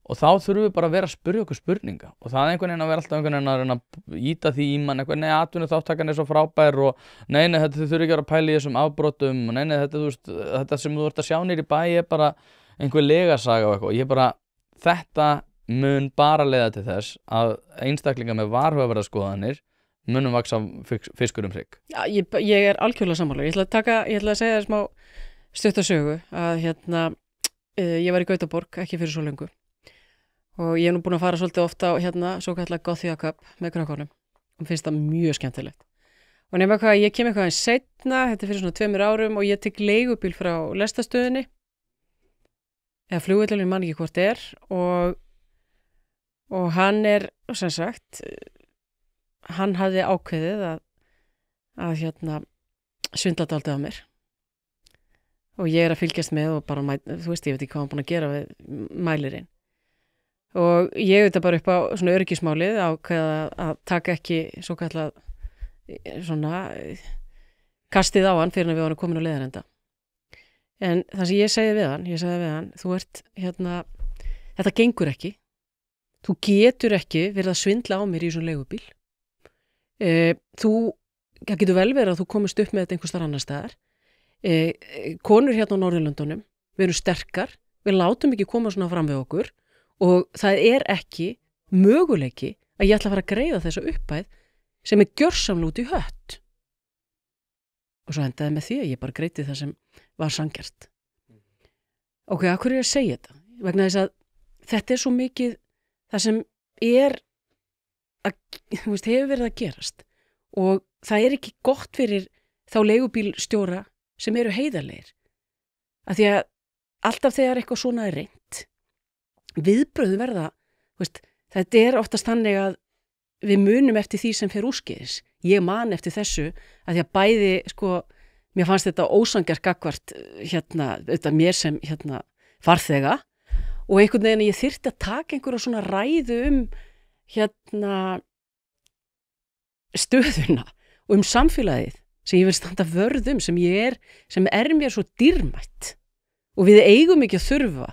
og þá þurfum við bara að vera að spyrja okkur spurninga og það einhvern veginn að vera alltaf einhvern veginn að reyna að íta því í mann nei, atvinnuþátttakan svo frábær og nei, þetta þið þurfum ekki að vera að pæla í þessum afbrotum og nei, þetta sem þú ert að sjá nýri bæ bara einhver legasaga og eitthvað ég bara, þetta mun bara leiða til þess að einstaklingar með varhugaverðar skoðanir munum vaksa fiskur hrygg. Já, ég algjörlega sammála. Ég ætla að segja smá stuttasögu að ég var í Gautaborg ekki fyrir svo lengu og ég nú búin að fara svolítið ofta á svo kallar Gothia Cup með krökkunum og finnst það mjög skemmtilegt. Og nema hvað, ég kem eitthvað seinna, þetta fyrir svona 2 árum og ég tek leigubíl frá lestastöðinni eða flugvöllurinn, man ekki hvort og hann sem sagt hann hafði ákveðið að svindla dálítið á mér og ég að fylgjast með og bara, þú veist, ég veit ekki hvað hann búin að gera við mælirinn og ég veit bara upp á svona öryggismálið ákveða að taka ekki svo kallað svona kastið á hann fyrir að við varum komin á leiðarenda En það sem ég sagði við hann, þú ert, þetta gengur ekki. Þú getur ekki verið að svindla á mér í svona leigubíl. Það getur vel verið að þú komist upp með þetta einhvers staðar annar staðar. Konur hérna á Norðurlöndunum, við erum sterkar, við látum ekki koma svona fram við okkur og það er ekki möguleiki að ég ætla að fara að greiða þessa upphæð sem er gjörsamlega út í hött. Og svo endaði með því að ég bara greiddi það sem var sanngjarnt. Ok, af hverju er ég að segja þetta? Vegna þess að þetta er svo mikið það sem er hefur verið að gerast og það er ekki gott fyrir þá leigubílstjóra sem eru heiðarlegir. Af því að alltaf þegar eitthvað svona er reynt, viðbrögðu verða, þetta er oftast þannig að við munum eftir því sem fer úrskeiðis. Ég man eftir þessu að því að bæði, mér fannst þetta ósanngjarnt gagnvart auðvitað mér sem farþega og einhvern veginn að ég þyrfti að taka einhverja svona ræðu stöðuna og samfélagið sem ég vil standa vörð sem er mér svo dýrmætt og við eigum ekki að þurfa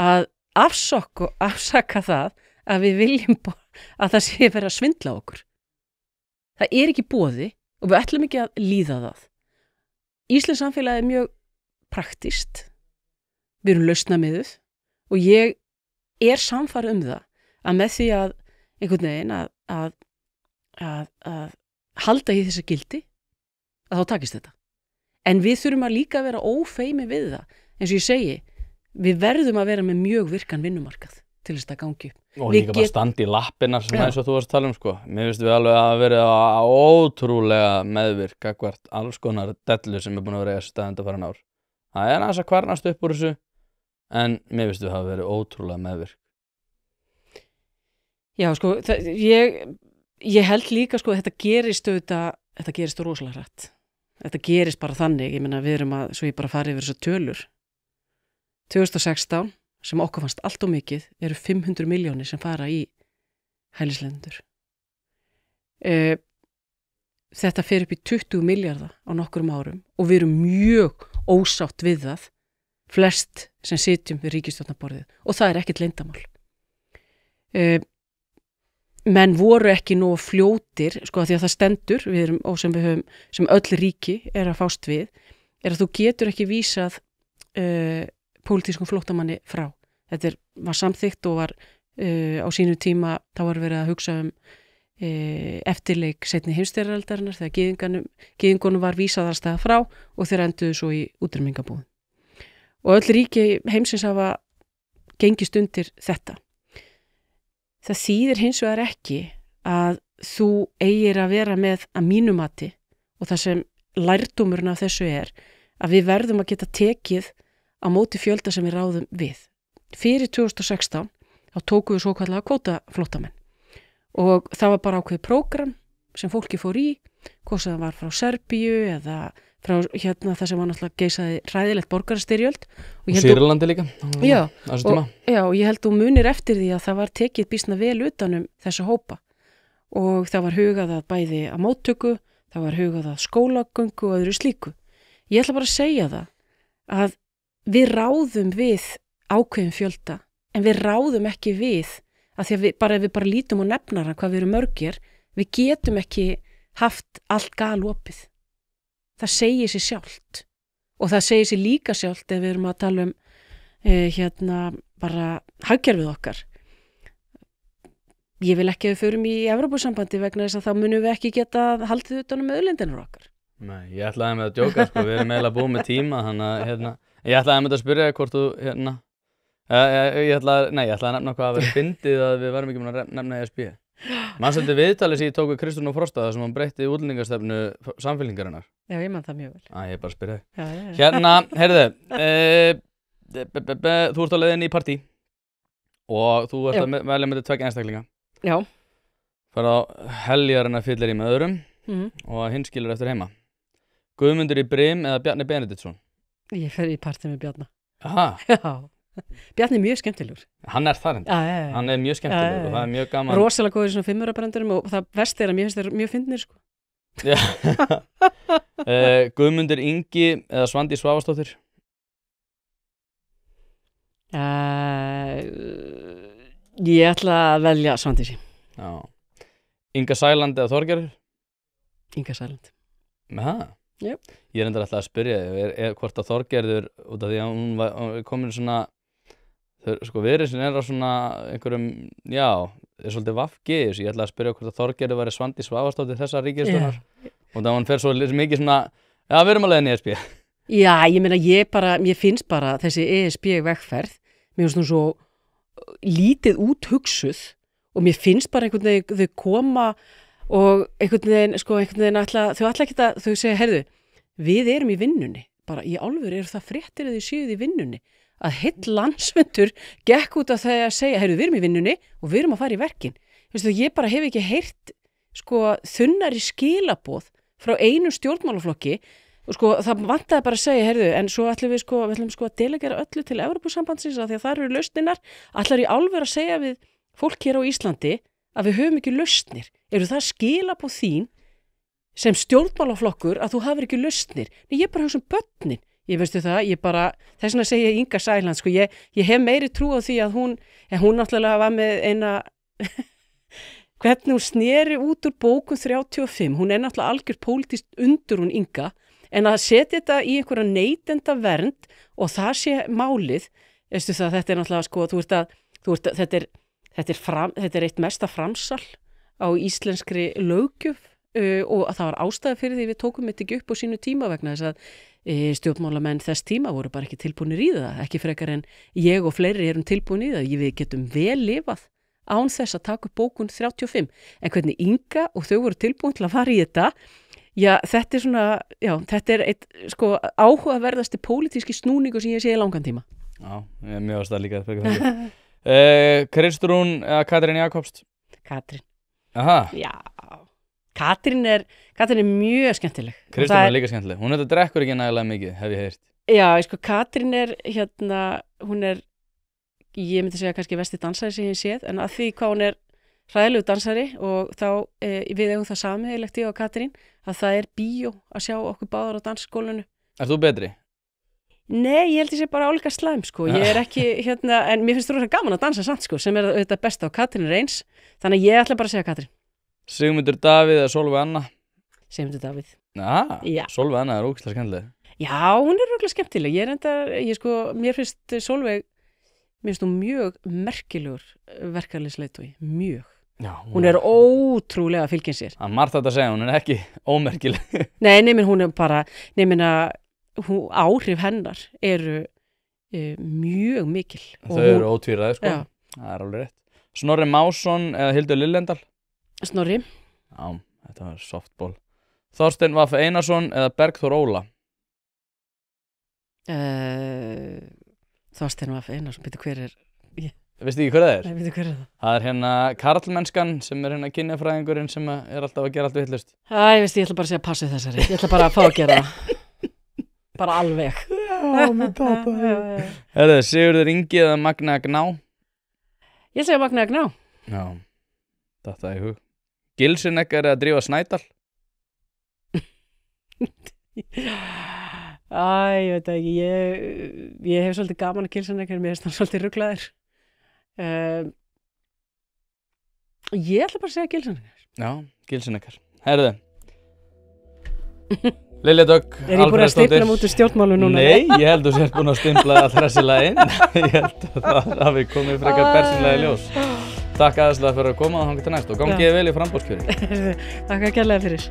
að afsaka það að við viljum að það sé verið að svindla okkur. Það er ekki boði og við ætlum ekki að líða það. Íslensk samfélagi er mjög praktískt. Við erum lausnamiðuð og ég er sannfærð það að með því að einhvern veginn að halda í þessu gildi að þá takist þetta. En við þurfum að líka vera ófeimi við það. Eins og ég segi, við verðum að vera með mjög virkan vinnumarkað til þess að gangi upp. Og líka bara standa í lappirnar sem eins og þú varst að tala sko. Mér finnst við alveg að vera ótrúlega meðvirk gagnvart alls konar dellu sem er búin að vera í stað undanfarin ár. Það er aðeins að kvarnast upp úr þessu, en mér finnst við hafa verið ótrúlega meðvirk. Já, ég held líka þetta gerist rosalega hratt. Þetta gerist bara þannig, ég meina við erum að, svo ég bara fari yfir þessar tölur. 2016 sem okkur fannst allt og mikið, eru 500 milljónir sem fara í hælisleitendur. Þetta fer upp í 20 milljarða á nokkrum árum og við erum mjög ósátt við það, flest sem sitjum við ríkisstjórnarborðið og það er ekkert leyndarmál. Menn voru ekki nógu fljótir, því að það stendur, sem öll ríki er að fást við, er að þú getur ekki vísað pólitískum flóttamanni frá. Þetta var samþykkt og var á sínum tíma, þá var verið að hugsa eftirleik seinni heimsstyrjaldarinnar þegar gyðingunum var vísað alls staðar frá og þeir enduðu svo í útrýmingabúðum. Og öll ríki heimsins hafa gengist undir þetta. Það þýðir hins vegar ekki að þú eigir að vera með að mínu mati og það sem lærdómurinn af þessu er að við verðum að geta tekið á móti fjölda sem við ráðum við. Fyrir 2016 þá tókum við svokallaða kvótaflóttamenn og það var bara ákveðið prógram sem fólki fór í, hvort sem það var frá Serbíu eða frá það sem var náttúrulega geisaði hræðilegt borgarastyrjöld. Og Sýrlandi líka. Já, og ég held þú munir eftir því að það var tekið býsna vel utanum þessu hópa og það var hugað að bæði að móttöku, það var hugað að skólagöngu og öðru slíku. Ég ætla bara að segja það að við ráðum við ákveðin fjölda en við ráðum ekki við að því að við bara lítum og nefnara hvað við erum mörgir, við getum ekki haft allt galopið. Það segir sér sjálft og það segir sér líka sjálft ef við erum að tala bara hagkerfið okkar. Ég vil ekki að við förum í Evrópusambandi vegna þess að þá munum við ekki geta haldið utan auðlindirnar okkar. Nei, ég ætlaði með að djóka við erum eiginlega búin með tíma þannig að ég ætlaði með að spyrja hvort þú ég ætlaði að nefna hvað að vera fyndið að við varum ekki búin að nefna ESB. Manstu viðtalið sem ég tók við Kristrúnu Frosta þar sem hann breytti útlendingastefnu Samfylkingarinnar. Já, ég man það mjög vel. Ég bara spyr þig. Heyrðu, þú ert á leiðinni í partí og þú ert að velja með tveggja einstaklinga. Já. Fara á heljarina fyllir í með öðrum og hinn skilur eftir heima. Guðmundur í Brim eða Bjarni Benediktsson? Ég fer í partí með Bjarna. Aha. Já. Bjarni er mjög skemmtilegur. Hann er það reyndar. Hann er mjög skemmtilegur og það er mjög gaman. Rosalega góður í svona 5-ára-brandurum og það verst er að mér finnst þeir mjög fyndnir sko. Guðmundur Ingi eða Svandís Svavarsdóttir? Ég ætla að velja Svandísi. Já. Inga Sæland eða Þorgerður? Inga Sæland. Með það? Já. Ég er endur alltaf að spyrja þig, hvort að Þorgerður, út af því að hún var komin svona, sko Viðreisn er á svona einhverjum, já, er svolítið vafki í þessu. Ég ætla að spyrja hvort að Þorgerður væri Svandís Svavarsdóttir þessa ríkisstjórnar. Og það hún fer svo mikið svona, já, við erum að leiðin í ESB. Já, ég meina mér finnst bara þessi ESB vegferð, mér finnst hún svo lítið úthugsuð og mér finnst bara einhvern veginn þau koma og einhvern veginn þau ætla ekki að, þau segja, heyrðu, við erum í vinnunni, bara í álfur eru það fréttir að þau séuð í vinnunni, að heill landsfundur gekk út af það að segja, heyrðu, við erum í vinnunni og við erum að fara í verkin. Veistu, ég bara hef ekki heyrt þunnari skilaboð frá einum stjórnmálaflokki og það vantaði bara að segja, heyrðu, en svo ætlum við að delegera öllu til Evrópusambandsins af því að það eru lausninar, ætlar í álfur að segja við fólk hér á Íslandi að við höfum ekki lausnir. Eru það skilaboð þín sem stjórnmálaflokkur að þú hafir ekki lausnir? Nei, ég bara hugsa börnin. Ég veistu það, þess vegna segja Inga Sæland, ég hef meiri trú á því að hún náttúrulega var með eina, hvernig hún sneri út úr bókum 35, hún er náttúrulega algjör pólitískt undur hún Inga, en að setja þetta í einhverja neytenda vernd og það sé málið, veistu það, þetta er náttúrulega, þetta er eitt mesta framsal á íslenskri löggjöf og það var ástæða fyrir því við tókum þetta ekki upp á sínu tíma vegna þess að stjórnmálamenn þess tíma voru bara ekki tilbúnir í það, ekki frekar en ég og fleiri erum tilbúin í það, við getum vel lifað án þess að taka upp bókun 35, en hvernig Inga og þau voru tilbúin til að fara í þetta, já, þetta er svona, já, þetta er eitt, áhugaverðasti pólitíski snúningu sem ég sé í langan tíma. Já, ég er mjög ástæð líka fyrir Kristrún eða Katrín Jakobs? Katrín. Aha. Já, Katrín er mjög skemmtileg. Kristrún er líka skemmtileg. Hún drekkur ekki nægilega mikið, hef ég heyrt. Já, Katrín er, hún er, ég myndi segja kannski versti dansari sem ég séð, en að því hvað hún er hræðilegu dansari og þá við eigum það sameiginlegt ég og Katrín að það er bíó að sjá okkur báðar á dansskólanu. Ert þú betri? Nei, ég held ég sé bara álíka slæm, ég er ekki, en mér finnst þú gaman að dansa samt, sem er auðvitað besta og Katrín er eins, þannig að ég ætla bara að segja Katrín. Sigmundur Davíð eða Sólveig Anna? Sigmundur Davíð. Já. Sólveig Anna er ógeðslega skemmtileg. Já, hún er ógeðslega skemmtileg, mér finnst Sólveig, mér finnst hún mjög merkilegur verkalýðsleiðtogi, mjög. Já, hún er ótrúlega fylgin sér. Það er margt að segja, hún er ekki ómerkileg. Nei, hún er bara, áhrif hennar eru mjög mikil. Þau eru ótvíræði, sko. Já. Það er alveg rétt. Snorri Másson eða Hildur Lillendal? Snorri. Já, þetta var softball. Þorsteinn Vaff Einarsson eða Bergþór Óla? Þorsteinn Vaff Einarsson, betur hver er... Veistu ekki hver það er? Nei, betur hver er það? Það er karlmennskan sem er kynjafræðingurinn sem er alltaf að gera allt vitlaust. Ég ætla bara að segja passu þessari. Ég ætla bara að fá að gera það. Bara alveg. Já, með pappa. Sigurður Ingi eða Magna Gná? Ég segja Magna Gná. Já, þetta er í hug. Gilsineggar eða Drífa Snædal? Ég veit ekki, ég hef svolítið gaman að Gilsineggar, mér finnst hann svolítið ruglaður. Ég ætla bara að segja Gilsineggar. Já, Gilsineggar. Herðu. Lilja Dögg, er ég búin að stimpla út úr stjórnmálu núna? Nei, ég held þú sér búin að stimpla allræsilega inn. Ég held að það hafi komið frekar bersýnlega í ljós. Takk aðeinslega fyrir að koma og þangað til næst og gangið vel í framboðskjöri. Takk að kærlega fyrir.